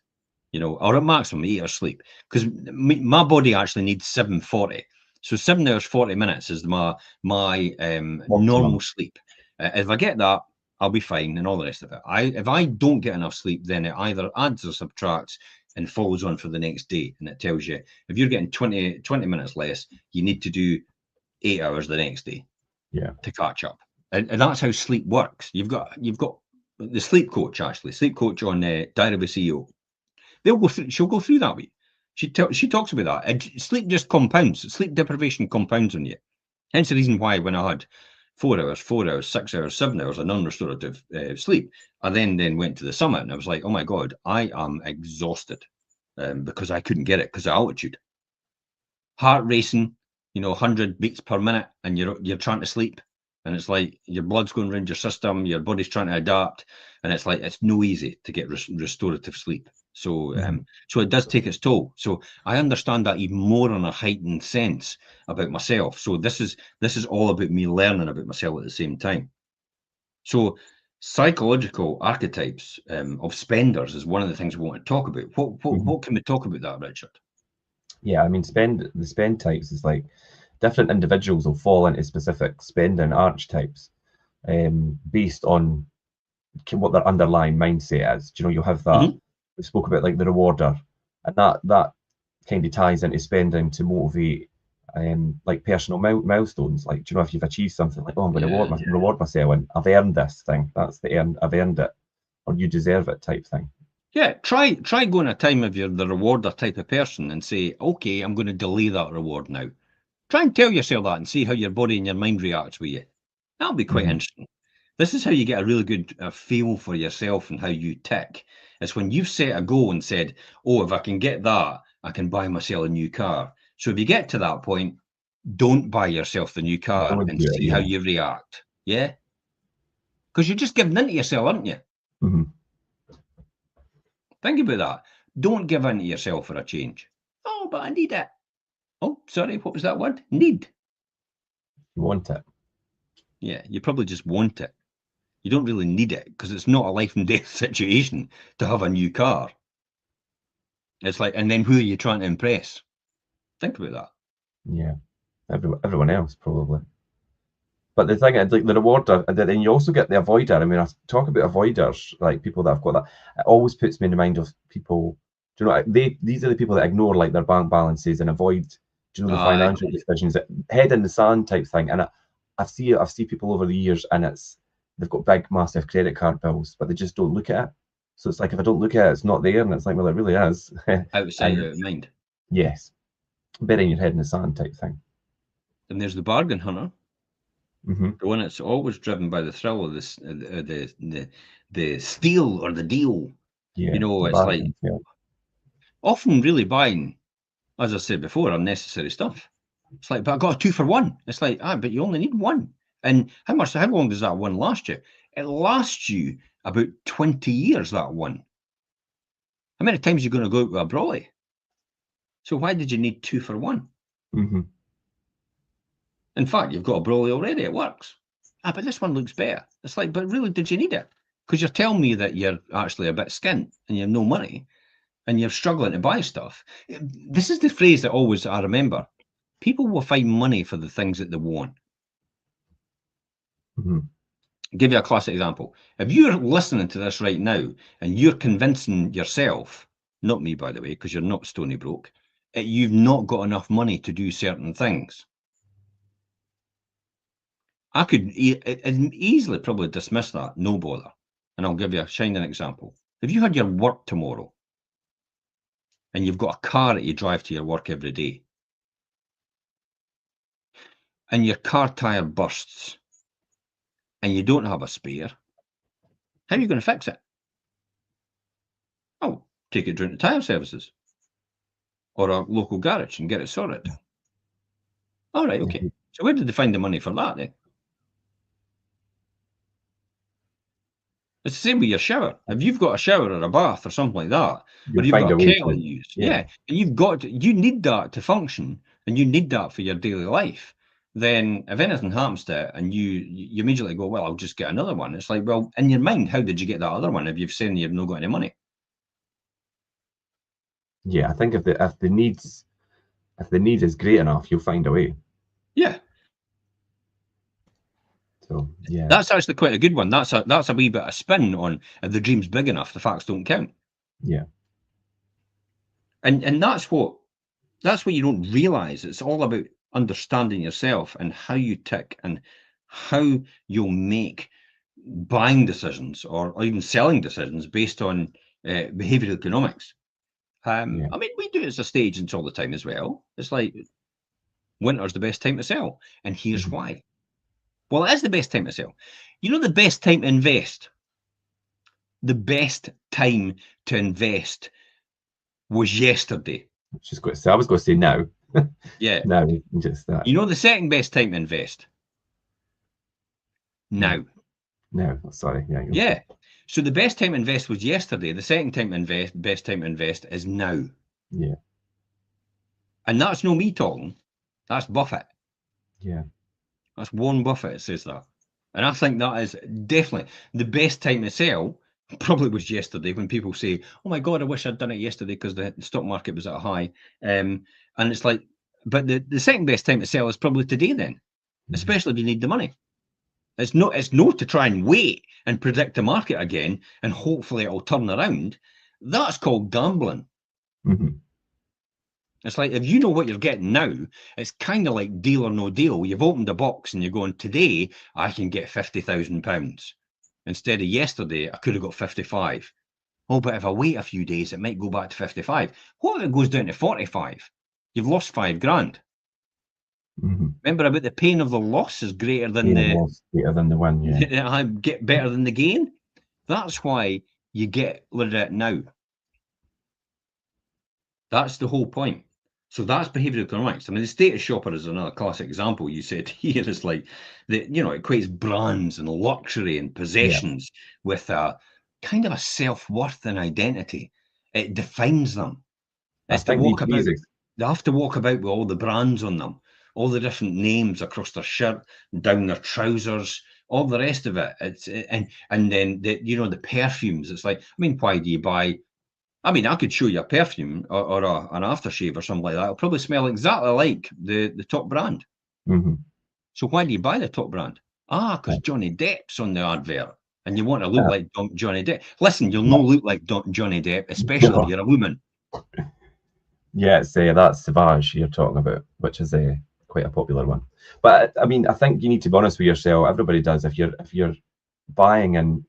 or at maximum 8 hours sleep. Because my body actually needs 740. So 7 hours, 40 minutes is my normal Optimum. sleep. If I get that, I'll be fine and all the rest of it. If I don't get enough sleep, then it either adds or subtracts and follows on for the next day. And it tells you if you're getting 20 minutes less, you need to do 8 hours the next day Yeah. to catch up. And that's how sleep works. You've got the sleep coach, actually, sleep coach on Diary of a CEO. She'll go through that with you. She talks about that. And sleep just compounds. Sleep deprivation compounds on you. Hence the reason why when I had 4 hours, 6 hours, 7 hours of non-restorative sleep, I then went to the summit and I was like, oh my God, I am exhausted because I couldn't get it because of altitude. Heart racing, 100 beats per minute, and you're trying to sleep. And it's like your blood's going around your system, your body's trying to adapt, and it's like it's no easy to get restorative sleep. So, Mhm. so it does take its toll. So I understand that even more on a heightened sense about myself. So this is all about me learning about myself at the same time. So psychological archetypes of spenders is one of the things we want to talk about. Mhm. What can we talk about that, Richard? Yeah, I mean, the spend types is like different individuals will fall into specific spending archetypes based on what their underlying mindset is. Do you know, you'll have that, Mhm. we spoke about like the rewarder, and that kind of ties into spending to motivate like personal milestones. Like, do you know, if you've achieved something, like, oh, I'm going to Yeah. reward myself, and I've earned this thing. That's I've earned it, or you deserve it type thing. Yeah, try going a time if you're the rewarder type of person and say, okay, I'm going to delay that reward now. Try and tell yourself that and see how your body and your mind reacts with you. That'll be quite Mhm. interesting. This is how you get a really good feel for yourself and how you tick. It's when you've set a goal and said, oh, if I can get that, I can buy myself a new car. So if you get to that point, don't buy yourself the new car Don't and do it. see how Yeah, you react. Yeah? Because you're just giving in to yourself, aren't you? Mm-hmm. Think about that. Don't give in to yourself for a change. Oh, but I need it. Oh, sorry, what was that word? Need. You want it. Yeah, you probably just want it. You don't really need it because it's not a life and death situation to have a new car. It's like, and then who are you trying to impress? Think about that. Yeah, everyone else probably. But the thing is, like the rewarder, and then you also get the avoider. I mean, I talk about avoiders, like people that have got that. It always puts me in the mind of people. Do you know? These are the people that ignore like their bank balances and avoid. Do you know the financial decisions, that head in the sand type thing? And I've seen people over the years, and they've got big, massive credit card bills, but they just don't look at it. So it's like if I don't look at it, it's not there, and it's like, well, it really is. Outside of mind. Yes, burying your head in the sand type thing. And there's the bargain hunter. Mm-hmm. The one that's always driven by the thrill of this, the steal or the deal. Yeah, you know, it's like often really buying, as I said before, unnecessary stuff. It's like, but I got a 2 for 1. It's like, but you only need one. And how long does that one last you? It lasts you about 20 years, that one. How many times are you going to go out with a brolly? So why did you need 2 for 1? Mm-hmm. In fact, you've got a brolly already. It works. But this one looks better. It's like, but really, did you need it? Because you're telling me that you're actually a bit skint and you have no money and you're struggling to buy stuff. This is the phrase that always I remember. People will find money for the things that they want. Mm-hmm. I'll give you a classic example. If you're listening to this right now and you're convincing yourself, not me, by the way, because you're not stony broke, you've not got enough money to do certain things. I could easily probably dismiss that, no bother. And I'll give you a shining example. If you had your work tomorrow and you've got a car that you drive to your work every day and your car tire bursts and you don't have a spare, how are you going to fix it? Oh, take it down to tire services or a local garage and get it sorted. All right, okay. So where did they find the money for that then? It's the same with your shower. If you've got a shower or a bath or something like that, or you've got a kettle you use, and you need that to function, and you need that for your daily life, then if anything happens to it and you immediately go, well, I'll just get another one. It's like, well, in your mind, how did you get that other one if you've said you've not got any money? Yeah, I think if the need is great enough, you'll find a way. Yeah. So yeah, that's actually quite a good one. That's a wee bit of spin on if the dream's big enough, the facts don't count. Yeah. And that's what you don't realize. It's all about understanding yourself and how you tick and how you'll make buying decisions or even selling decisions based on behavioral economics. I mean, we do it as a stage all the time as well. It's like winter's the best time to sell, and here's why. Well, it is the best time to sell. You know the best time to invest? The best time to invest was yesterday. I was going to say now. Yeah. No, just that. You know the second best time to invest? Now. No, sorry. Yeah. Yeah. So the best time to invest was yesterday. The second time to invest, best time to invest is now. Yeah. And that's no me talking. That's Buffett. Yeah. That's Warren Buffett that says that. And I think that is definitely the best time to sell. Probably was yesterday when people say, oh my God, I wish I'd done it yesterday because the stock market was at a high. And it's like, but the second best time to sell is probably today then, especially if you need the money. It's not to try and wait and predict the market again and hopefully it'll turn around. That's called gambling. It's like, if you know what you're getting now, it's kind of like deal or no deal. You've opened a box and you're going, today I can get £50,000. Instead of yesterday, I could have got 55. Oh, but if I wait a few days, it might go back to 55. What if it goes down to 45? You've lost £5,000. Remember about the pain of the loss is greater than the win. Yeah. I get better than the gain. That's why you get rid of it now. That's the whole point. So that's behavioural economics. I mean, the status shopper is another classic example. You said here is like it equates brands and luxury and possessions with a kind of a self-worth and identity. It defines them. I It's to think walk about. these They have to walk about with all the brands on them, all the different names across their shirt, down their trousers, all the rest of it. It's and then the perfumes. It's like, I mean, why do you buy? I mean, I could show you a perfume or an aftershave or something like that. It'll probably smell exactly like the top brand. Mm-hmm. So why do you buy the top brand? Because Johnny Depp's on the advert, and you want to look like Johnny Depp. Listen, you'll not look like Johnny Depp, especially if you're a woman. Yeah, it's that's Savage you're talking about, which is quite a popular one. But I mean, I think you need to be honest with yourself. Everybody does. If you're buying and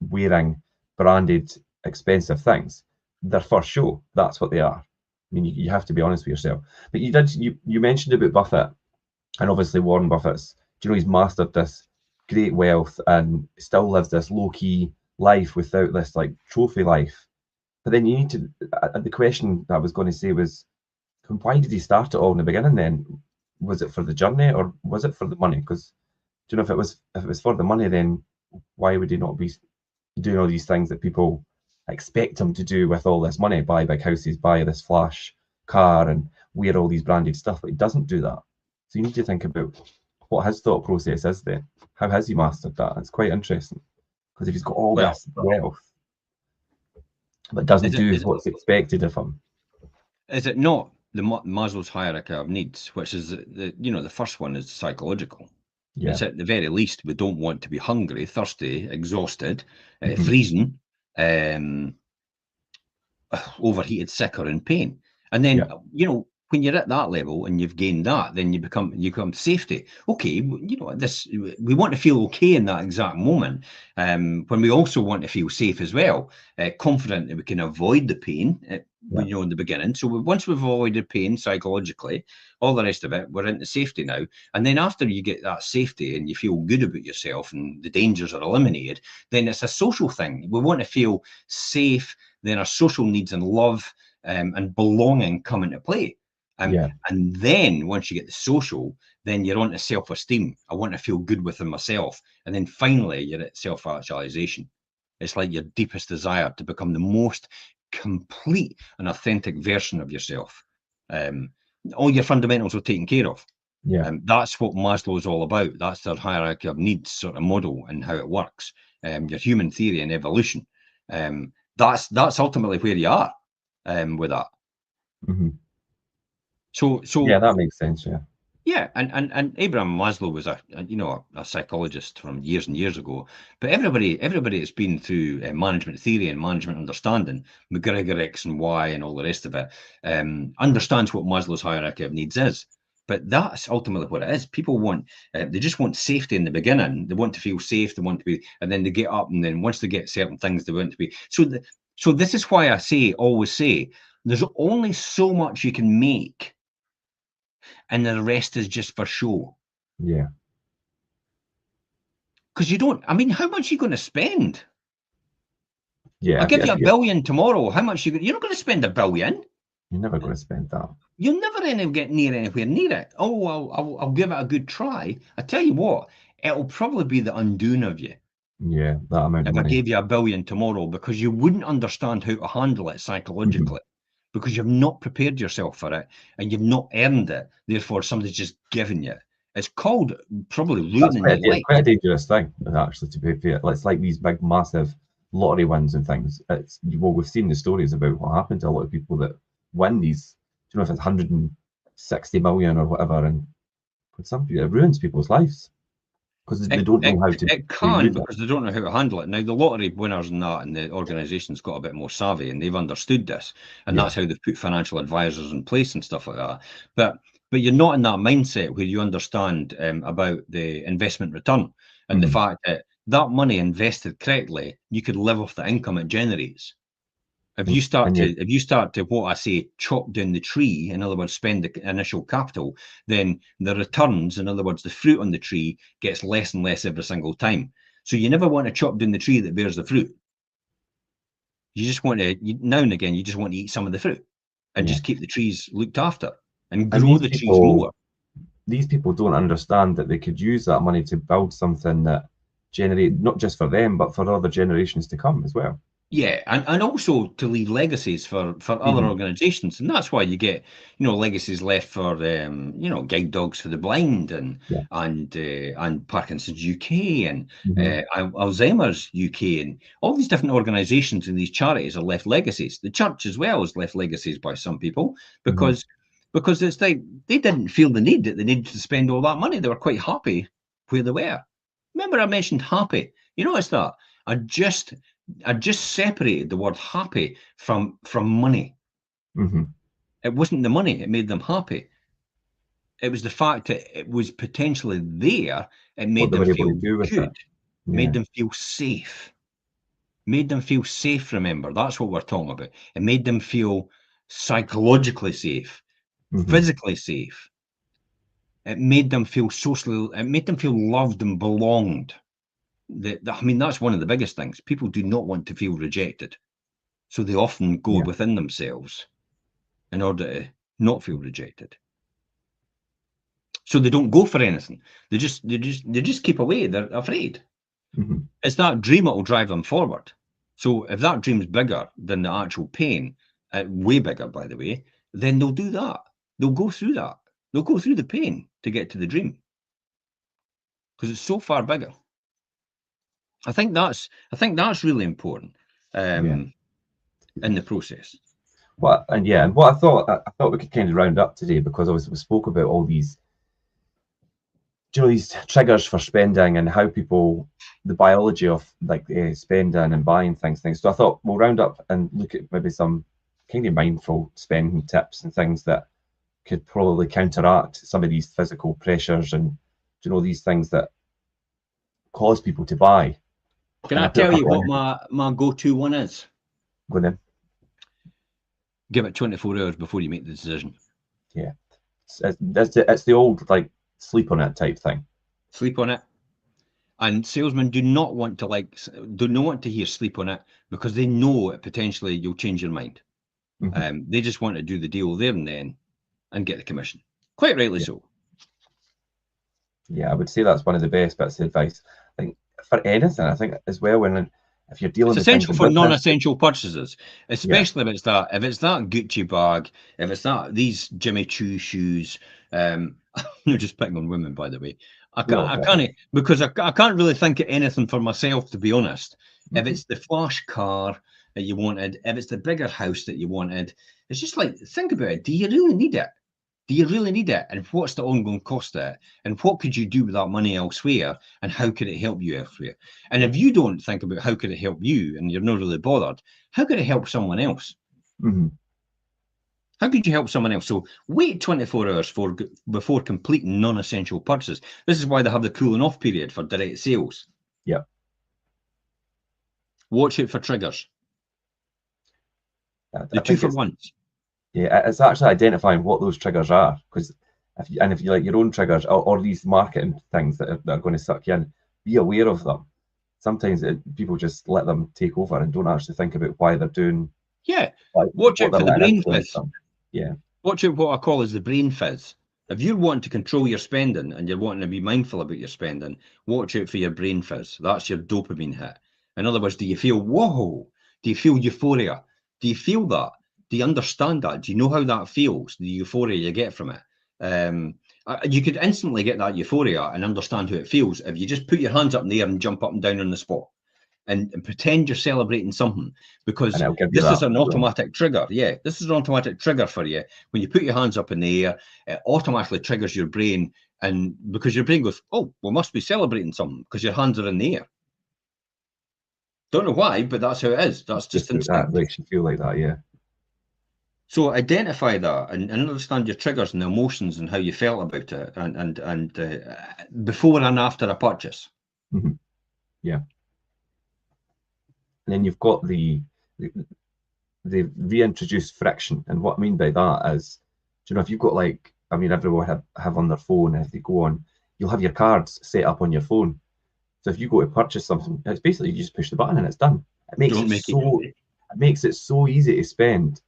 wearing branded, expensive things, they're for show. That's what they are. I mean, you have to be honest with yourself. But you mentioned about Buffett, and obviously Warren Buffett's. He's mastered this great wealth and still lives this low key life without this like trophy life. But then you need to. The question that I was going to say was, why did he start it all in the beginning? Then was it for the journey or was it for the money? Because if it was for the money, then why would he not be doing all these things that people expect him to do with all this money? Buy big houses, buy this flash car, and wear all these branded stuff. But he doesn't do that. So you need to think about what his thought process is then. How has he mastered that? It's quite interesting because if he's got all this wealth but doesn't do what's expected of him. Is it not the Maslow's hierarchy of needs, which is the first one is psychological. Yeah. It's at the very least we don't want to be hungry, thirsty, exhausted, freezing, overheated, sick, or in pain. And then when you're at that level and you've gained that, then you come to safety. Okay, we want to feel okay in that exact moment. When we also want to feel safe as well, confident that we can avoid the pain. In the beginning. So once we've avoided pain psychologically, all the rest of it, we're into safety now. And then after you get that safety and you feel good about yourself and the dangers are eliminated, then it's a social thing. We want to feel safe. Then our social needs and love and belonging come into play. And then once you get the social, then you're on to self-esteem. I want to feel good within myself. And then finally, you're at self-actualization. It's like your deepest desire to become the most complete and authentic version of yourself. All your fundamentals are taken care of. That's what Maslow is all about. That's their hierarchy of needs sort of model and how it works. Your human theory and evolution. That's ultimately where you are with that. So that makes sense. Yeah, and Abraham Maslow was a psychologist from years and years ago. But everybody that's been through management theory and management understanding, McGregor X and Y and all the rest of it, understands what Maslow's hierarchy of needs is. But that's ultimately what it is. People want, they just want safety in the beginning. They want to feel safe. They want to be, and then they get up, and then once they get certain things, they want to be. So this is why I always say, there's only so much you can make. And the rest is just for show. Yeah. Because you don't, I mean, how much are you going to spend? Yeah. I'll give you $1 billion tomorrow. How much you're not going to spend $1 billion. You're never going to spend that. You'll never get anywhere near it. Oh, I'll give it a good try. I tell you what, it'll probably be the undoing of you. Yeah, that amount of money. If I gave you $1 billion tomorrow, because you wouldn't understand how to handle it psychologically. Because you've not prepared yourself for it and you've not earned it. Therefore, somebody's just given you. It's called probably ruining your life. It's quite a dangerous thing, actually, to be fair. It's like these big, massive lottery wins and things. We've seen the stories about what happened to a lot of people that win these. If it's 160 million or whatever, and some people, it ruins people's lives. Because they don't know how to. It can, because they don't know how to handle it. Now, the lottery winners and the organisation's got a bit more savvy and they've understood this. And that's how they've put financial advisors in place and stuff like that. But you're not in that mindset where you understand about the investment return and the fact that money invested correctly, you could live off the income it generates. If you start to what I say, chop down the tree, in other words, spend the initial capital, then the returns, in other words, the fruit on the tree gets less and less every single time. So you never want to chop down the tree that bears the fruit. You just want to, now and again, you just want to eat some of the fruit. and Yeah. just keep the trees looked after and And grow the trees more. these people don't understand that they could use that money to build something that generate not just for them, but for other generations to come as well. Yeah, and also to leave legacies for other organisations, and that's why you get, you know, legacies left for you know, guide dogs for the blind and Parkinson's UK and Alzheimer's UK and all these different organisations and these charities are left legacies. The church as well is left legacies by some people because it's like they didn't feel the need that they needed to spend all that money. They were quite happy where they were. Remember, I mentioned happy. You notice that I just separated the word happy from money. It wasn't the money that made them happy. It was the fact that it was potentially there. It made them feel good, made them feel safe. Made them feel safe, remember. That's what we're talking about. It made them feel psychologically safe, physically safe. It made them feel socially, it made them feel loved and belonged. I mean, that's one of the biggest things. People do not want to feel rejected. So they often go within themselves in order to not feel rejected. So they don't go for anything. They just keep away. They're afraid. It's that dream that will drive them forward. So if that dream's bigger than the actual pain, way bigger, by the way, then they'll do that. They'll go through that. They'll go through the pain to get to the dream because it's so far bigger. I think that's really important in the process. What I thought we could kind of round up today, because obviously we spoke about all these, you know, these triggers for spending and how people, the biology of like spending and buying things. So I thought we'll round up and look at maybe some kind of mindful spending tips and things that could probably counteract some of these physical pressures and, you know, these things that cause people to buy. Can I tell you what my go-to one is? Go then. Give it 24 hours before you make the decision. Yeah, it's the old like sleep on it type thing. Sleep on it. And salesmen do not want to hear sleep on it, because they know it potentially you'll change your mind. They just want to do the deal there and then and get the commission. Quite rightly so. Yeah, I would say that's one of the best bits of advice. I think for anything, I think as well, if you're dealing with essential for non-essential purchases, especially if it's that Gucci bag, if it's these Jimmy Choo shoes. I'm just picking on women, by the way. I can't because I can't really think of anything for myself, to be honest. If it's the flash car that you wanted, if it's the bigger house that you wanted, it's just like, think about it. Do you really need it? Do you really need it? And what's the ongoing cost of it? And what could you do with that money elsewhere? And how could it help you elsewhere? And if you don't think about how could it help you and you're not really bothered, how could it help someone else? How could you help someone else? So wait 24 hours before completing non-essential purchases. This is why they have the cooling off period for direct sales. Yeah. Watch it for triggers. The 2 for 1s. Yeah, it's actually identifying what those triggers are, because if you like your own triggers or these marketing things that are going to suck you in, be aware of them. Sometimes people just let them take over and don't actually think about why they're doing. Yeah, watch out for the brain fizz. Yeah, watch out what I call is the brain fizz. If you're wanting to control your spending and you're wanting to be mindful about your spending, watch out for your brain fizz. That's your dopamine hit. In other words, do you feel whoa? Do you feel euphoria? Do you feel that? Do you understand that? Do you know how that feels, the euphoria you get from it? You could instantly get that euphoria and understand how it feels if you just put your hands up in the air and jump up and down on the spot and pretend you're celebrating something, because this is an automatic trigger. Yeah, this is an automatic trigger for you. When you put your hands up in the air, it automatically triggers your brain, and because your brain goes, oh, we must be celebrating something because your hands are in the air. Don't know why, but that's how it is. That's just instinct. That makes you feel like that, yeah. So identify that and understand your triggers and the emotions and how you felt about it, and before and after a purchase. Yeah. And then you've got the reintroduced friction, and what I mean by that is, you know, if you've got everyone have on their phone, if they go on, you'll have your cards set up on your phone. So if you go to purchase something, it's basically you just push the button and it's done. It makes it so easy to spend.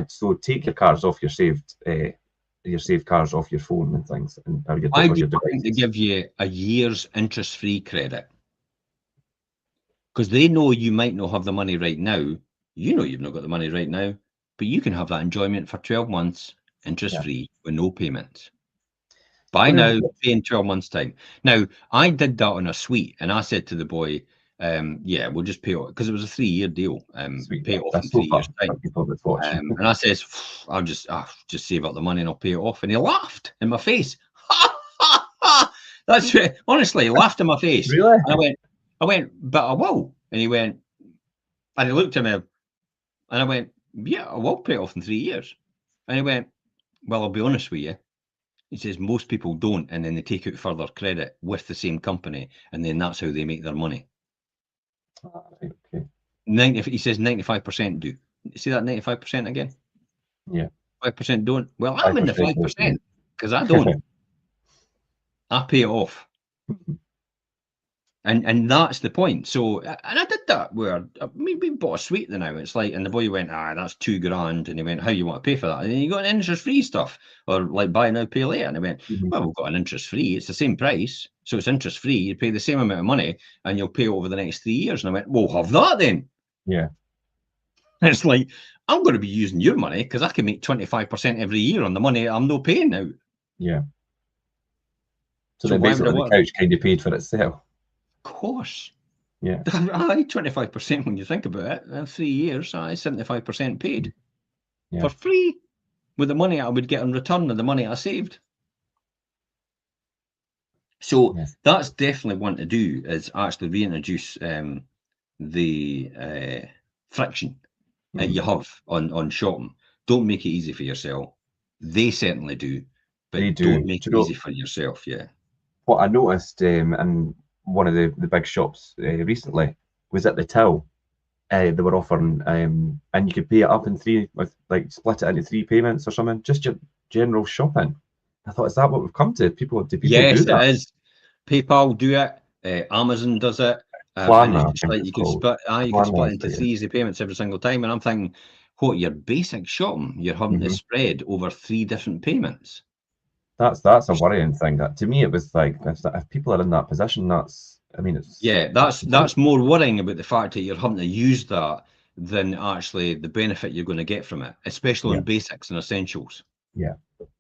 So take your cards off your saved cards off your phone and things, and or your I'd be devices. willing to give you a year's interest-free credit, because they know you might not have the money right now. You know you've not got the money right now, but you can have that enjoyment for 12 months, interest-free, with no payments. Buy now, pay in 12 months' time. Now, I did that on a suite, and I said to the boy, yeah, we'll just pay it, because it was a 3-year deal. Pay it off in 3 years' time. And I says, I'll just save up the money and I'll pay it off. And he laughed in my face. That's it. Honestly, he laughed in my face. Really? And I went, but I will. And he went, and he looked at me, and I went, yeah, I will pay it off in 3 years. And he went, well, I'll be honest with you. He says most people don't, and then they take out further credit with the same company, and then that's how they make their money. Okay. He says 95% do. See that 95% again? Yeah. 5% don't. Well, I'm in the 5% because I don't. I pay it off. And that's the point. So, and I did that where we bought a suite now. It's like, and the boy went, that's $2,000. And he went, how you want to pay for that? And then you got an interest-free stuff, or like buy now, pay later. And I went, well, we've got an interest-free. It's the same price. So it's interest-free. You pay the same amount of money and you'll pay over the next 3 years. And I went, well, have that then. Yeah. And it's like, I'm going to be using your money because I can make 25% every year on the money I'm not paying now. Yeah. So then basically the couch kind of paid for itself. Of course. Yeah. 25% when you think about it. In 3 years, 75% paid for free with the money I would get in return and the money I saved. So that's definitely one to do, is actually reintroduce the friction that you have on shopping. Don't make it easy for yourself. They certainly do, but don't make it easy for yourself. Yeah. What I noticed in one of the big shops recently was at the till. They were offering, and you could pay it up in three, with like split it into 3 payments or something. Just your general shopping. I thought, is that what we've come to? Do people do that? Yes, it is. PayPal do it. Amazon does it. And it's like you can split into 3 easy payments every single time. And I'm thinking, what, your basic shopping, you're having to spread over 3 different payments. That's a worrying thing. That to me, it was like, if people are in that position, it's that's more worrying about the fact that you're having to use that than actually the benefit you're going to get from it, especially on basics and essentials. Yeah.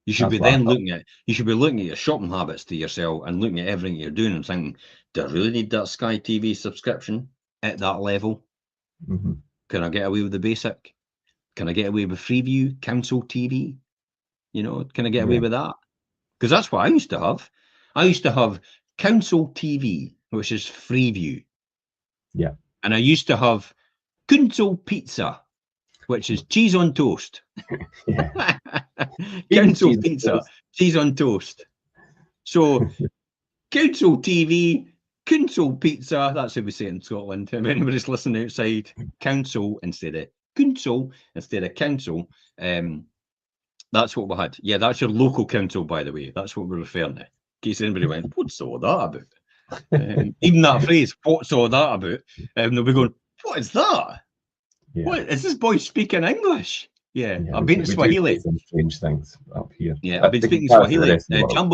You should be looking at your shopping habits to yourself and looking at everything you're doing and thinking, do I really need that Sky TV subscription at that level? Can I get away with the basic? Can I get away with Freeview, Council TV? Can I get away with that? Because that's what I used to have. I used to have Council TV, which is Freeview. Yeah. And I used to have Council Pizza, which is cheese on toast. Council Pizza, cheese on toast. So Council TV, Council Pizza, that's how we say it in Scotland. If anybody's listening outside, Council instead of Council instead of Council. That's what we had. Yeah, that's your local council, by the way. That's what we're referring to. In case anybody went, what's all that about? Even that phrase, what's all that about? They'll be going, what is that? Yeah. What is this boy speaking English? Yeah, I've been to Swahili. Some strange things up here. Yeah, I've been speaking Swahili.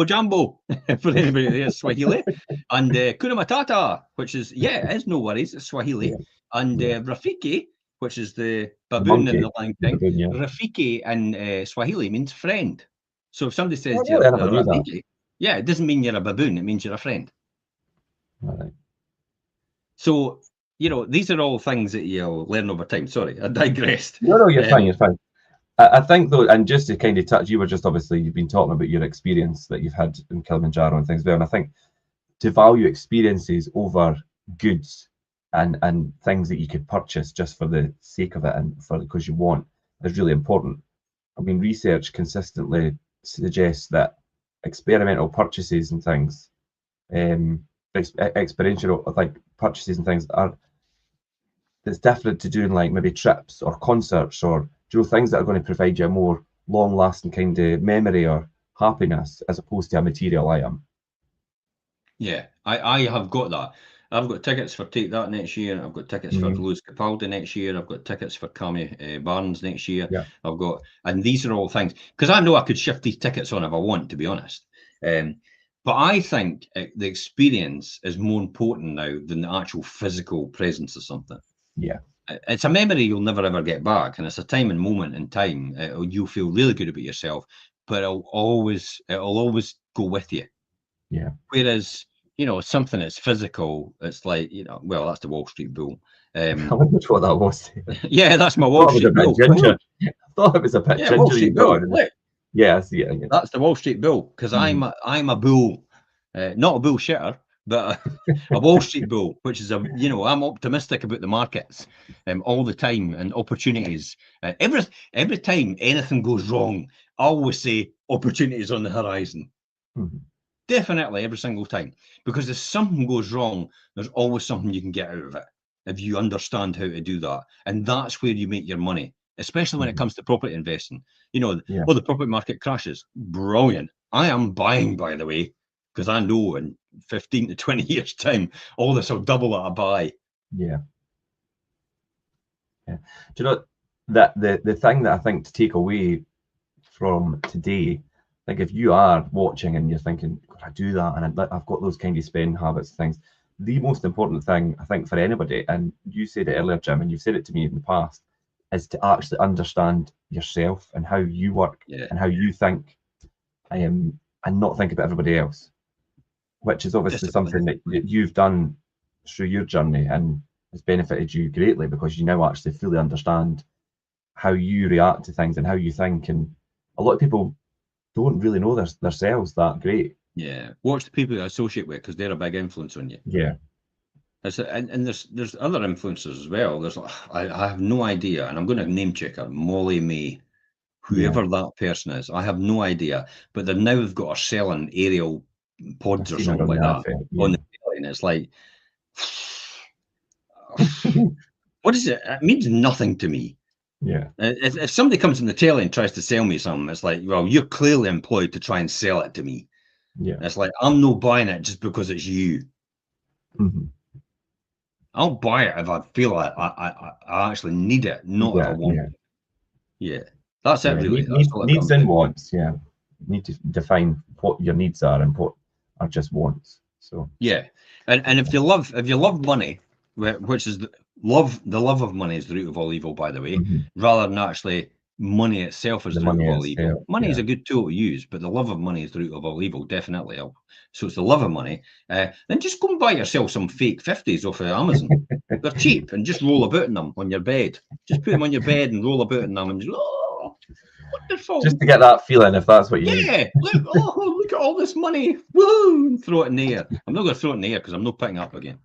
Jambo, for anybody there, Swahili. And Kuna Matata, which is, it is no worries, it's Swahili. And Rafiki, which is the baboon in the Lion King. Rafiki in Swahili means friend. So if somebody says you're a Rafiki, it doesn't mean you're a baboon, it means you're a friend. Right. So, these are all things that you'll learn over time. Sorry, I digressed. No, you're fine, you're fine. I think, though, and just to kind of touch, you've been talking about your experience that you've had in Kilimanjaro and things there, and I think to value experiences over goods and things that you could purchase just for the sake of it and because you want is really important. I mean, research consistently suggests that experimental purchases and things, experiential like purchases and things it's different to doing like maybe trips or concerts or things that are going to provide you a more long-lasting kind of memory or happiness as opposed to a material item. Yeah, I have got that. I've got tickets for Take That next year. I've got tickets for Lewis Capaldi next year. I've got tickets for Cami Barnes next year. Yeah. I've got, and these are all things, because I know I could shift these tickets on if I want, to be honest. But I think the experience is more important now than the actual physical presence of something. Yeah. It's a memory you'll never ever get back, and it's a time and moment in time. You'll feel really good about yourself, but it'll always go with you. Yeah. Whereas, you know, something that's physical, it's like, you know, well, that's the Wall Street Bull. I wonder what that was. Yeah, that's my Wall Street Bull. Ginger. I thought it was a bit Yeah, Wall Street Bull. Look, yeah, I see it. that's the Wall Street Bull, because I'm a bull, not a bullshitter, but a Wall Street bull, which is I'm optimistic about the markets all the time, and opportunities. Every time anything goes wrong, I always say opportunities on the horizon. Definitely, every single time, because if something goes wrong, there's always something you can get out of it if you understand how to do that, and that's where you make your money. Especially when it comes to property investing. You know, the property market crashes. Brilliant. I am buying, by the way, because I know in 15 to 20 years' time, all this will double at a buy. Yeah. Do you know that the thing that I think to take away from today, like if you are watching and you're thinking, could I do that? And I've got those kind of spending habits, things. The most important thing, I think, for anybody, and you said it earlier, Jim, and you've said it to me in the past, is to actually understand yourself and how you work and how you think, and not think about everybody else, which is obviously something that you've done through your journey and has benefited you greatly, because you now actually fully understand how you react to things and how you think. And a lot of people don't really know themselves that great. Yeah, watch the people you associate with, because they're a big influence on you. Yeah. And there's other influencers as well. I have no idea, and I'm going to name check her, Molly May, whoever that person is. I have no idea, but they've now got her selling aerial pods or something like that on the telly, and it's like, what is it? It means nothing to me. Yeah. If somebody comes on the telly and tries to sell me something, it's like, well, you're clearly employed to try and sell it to me. Yeah. It's like, I'm not buying it just because it's you. I'll buy it if I feel I actually need it, not if I want it. Yeah, that's it, really. Needs and wants. Yeah, you need to define what your needs are and what are just wants. So yeah, and if you love money, which is the love of money is the root of all evil, by the way, rather than actually money itself is the root of all evil. Money is a good tool to use, but the love of money is the root of all evil, definitely. So it's the love of money. Then just go and buy yourself some fake 50s off of Amazon. They're cheap, and just roll about in them on your bed. Just put them on your bed and roll about in them, and just, wonderful. Just to get that feeling, if that's what you need. Yeah, look at all this money. Woo! Throw it in the air. I'm not going to throw it in the air because I'm not picking it up again.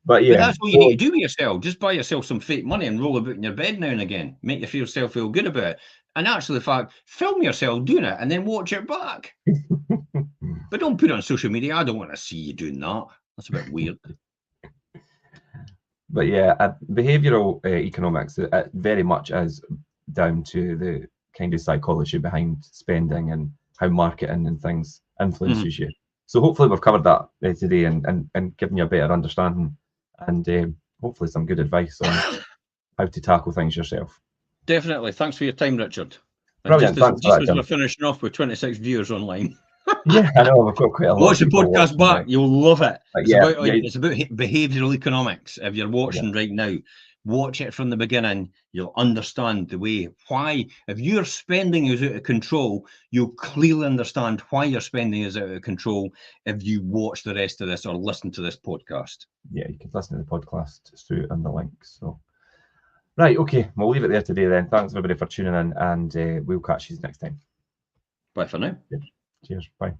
But that's what you need to do with yourself. Just buy yourself some fake money and roll about in your bed now and again. Make yourself feel good about it. And actually, in fact, film yourself doing it and then watch it back. But don't put it on social media. I don't want to see you doing that. That's a bit weird. But behavioural economics, it very much is down to the kind of psychology behind spending and how marketing and things influences you. So hopefully we've covered that today and given you a better understanding and hopefully some good advice on how to tackle things yourself. Definitely. Thanks for your time, Richard. Brilliant. Just as we're finishing off with 26 viewers online. Yeah, I know. We've got quite a lot. Watch the podcast back. You'll love it. It's about behavioural economics. If you're watching right now, watch it from the beginning. You'll understand the way, why, if your spending is out of control, you'll clearly understand why your spending is out of control if you watch the rest of this or listen to this podcast. Yeah, you can listen to the podcast through in the links. So, right, okay, we'll leave it there today then. Thanks everybody for tuning in, and we'll catch you next time. Bye for now. Cheers. Bye.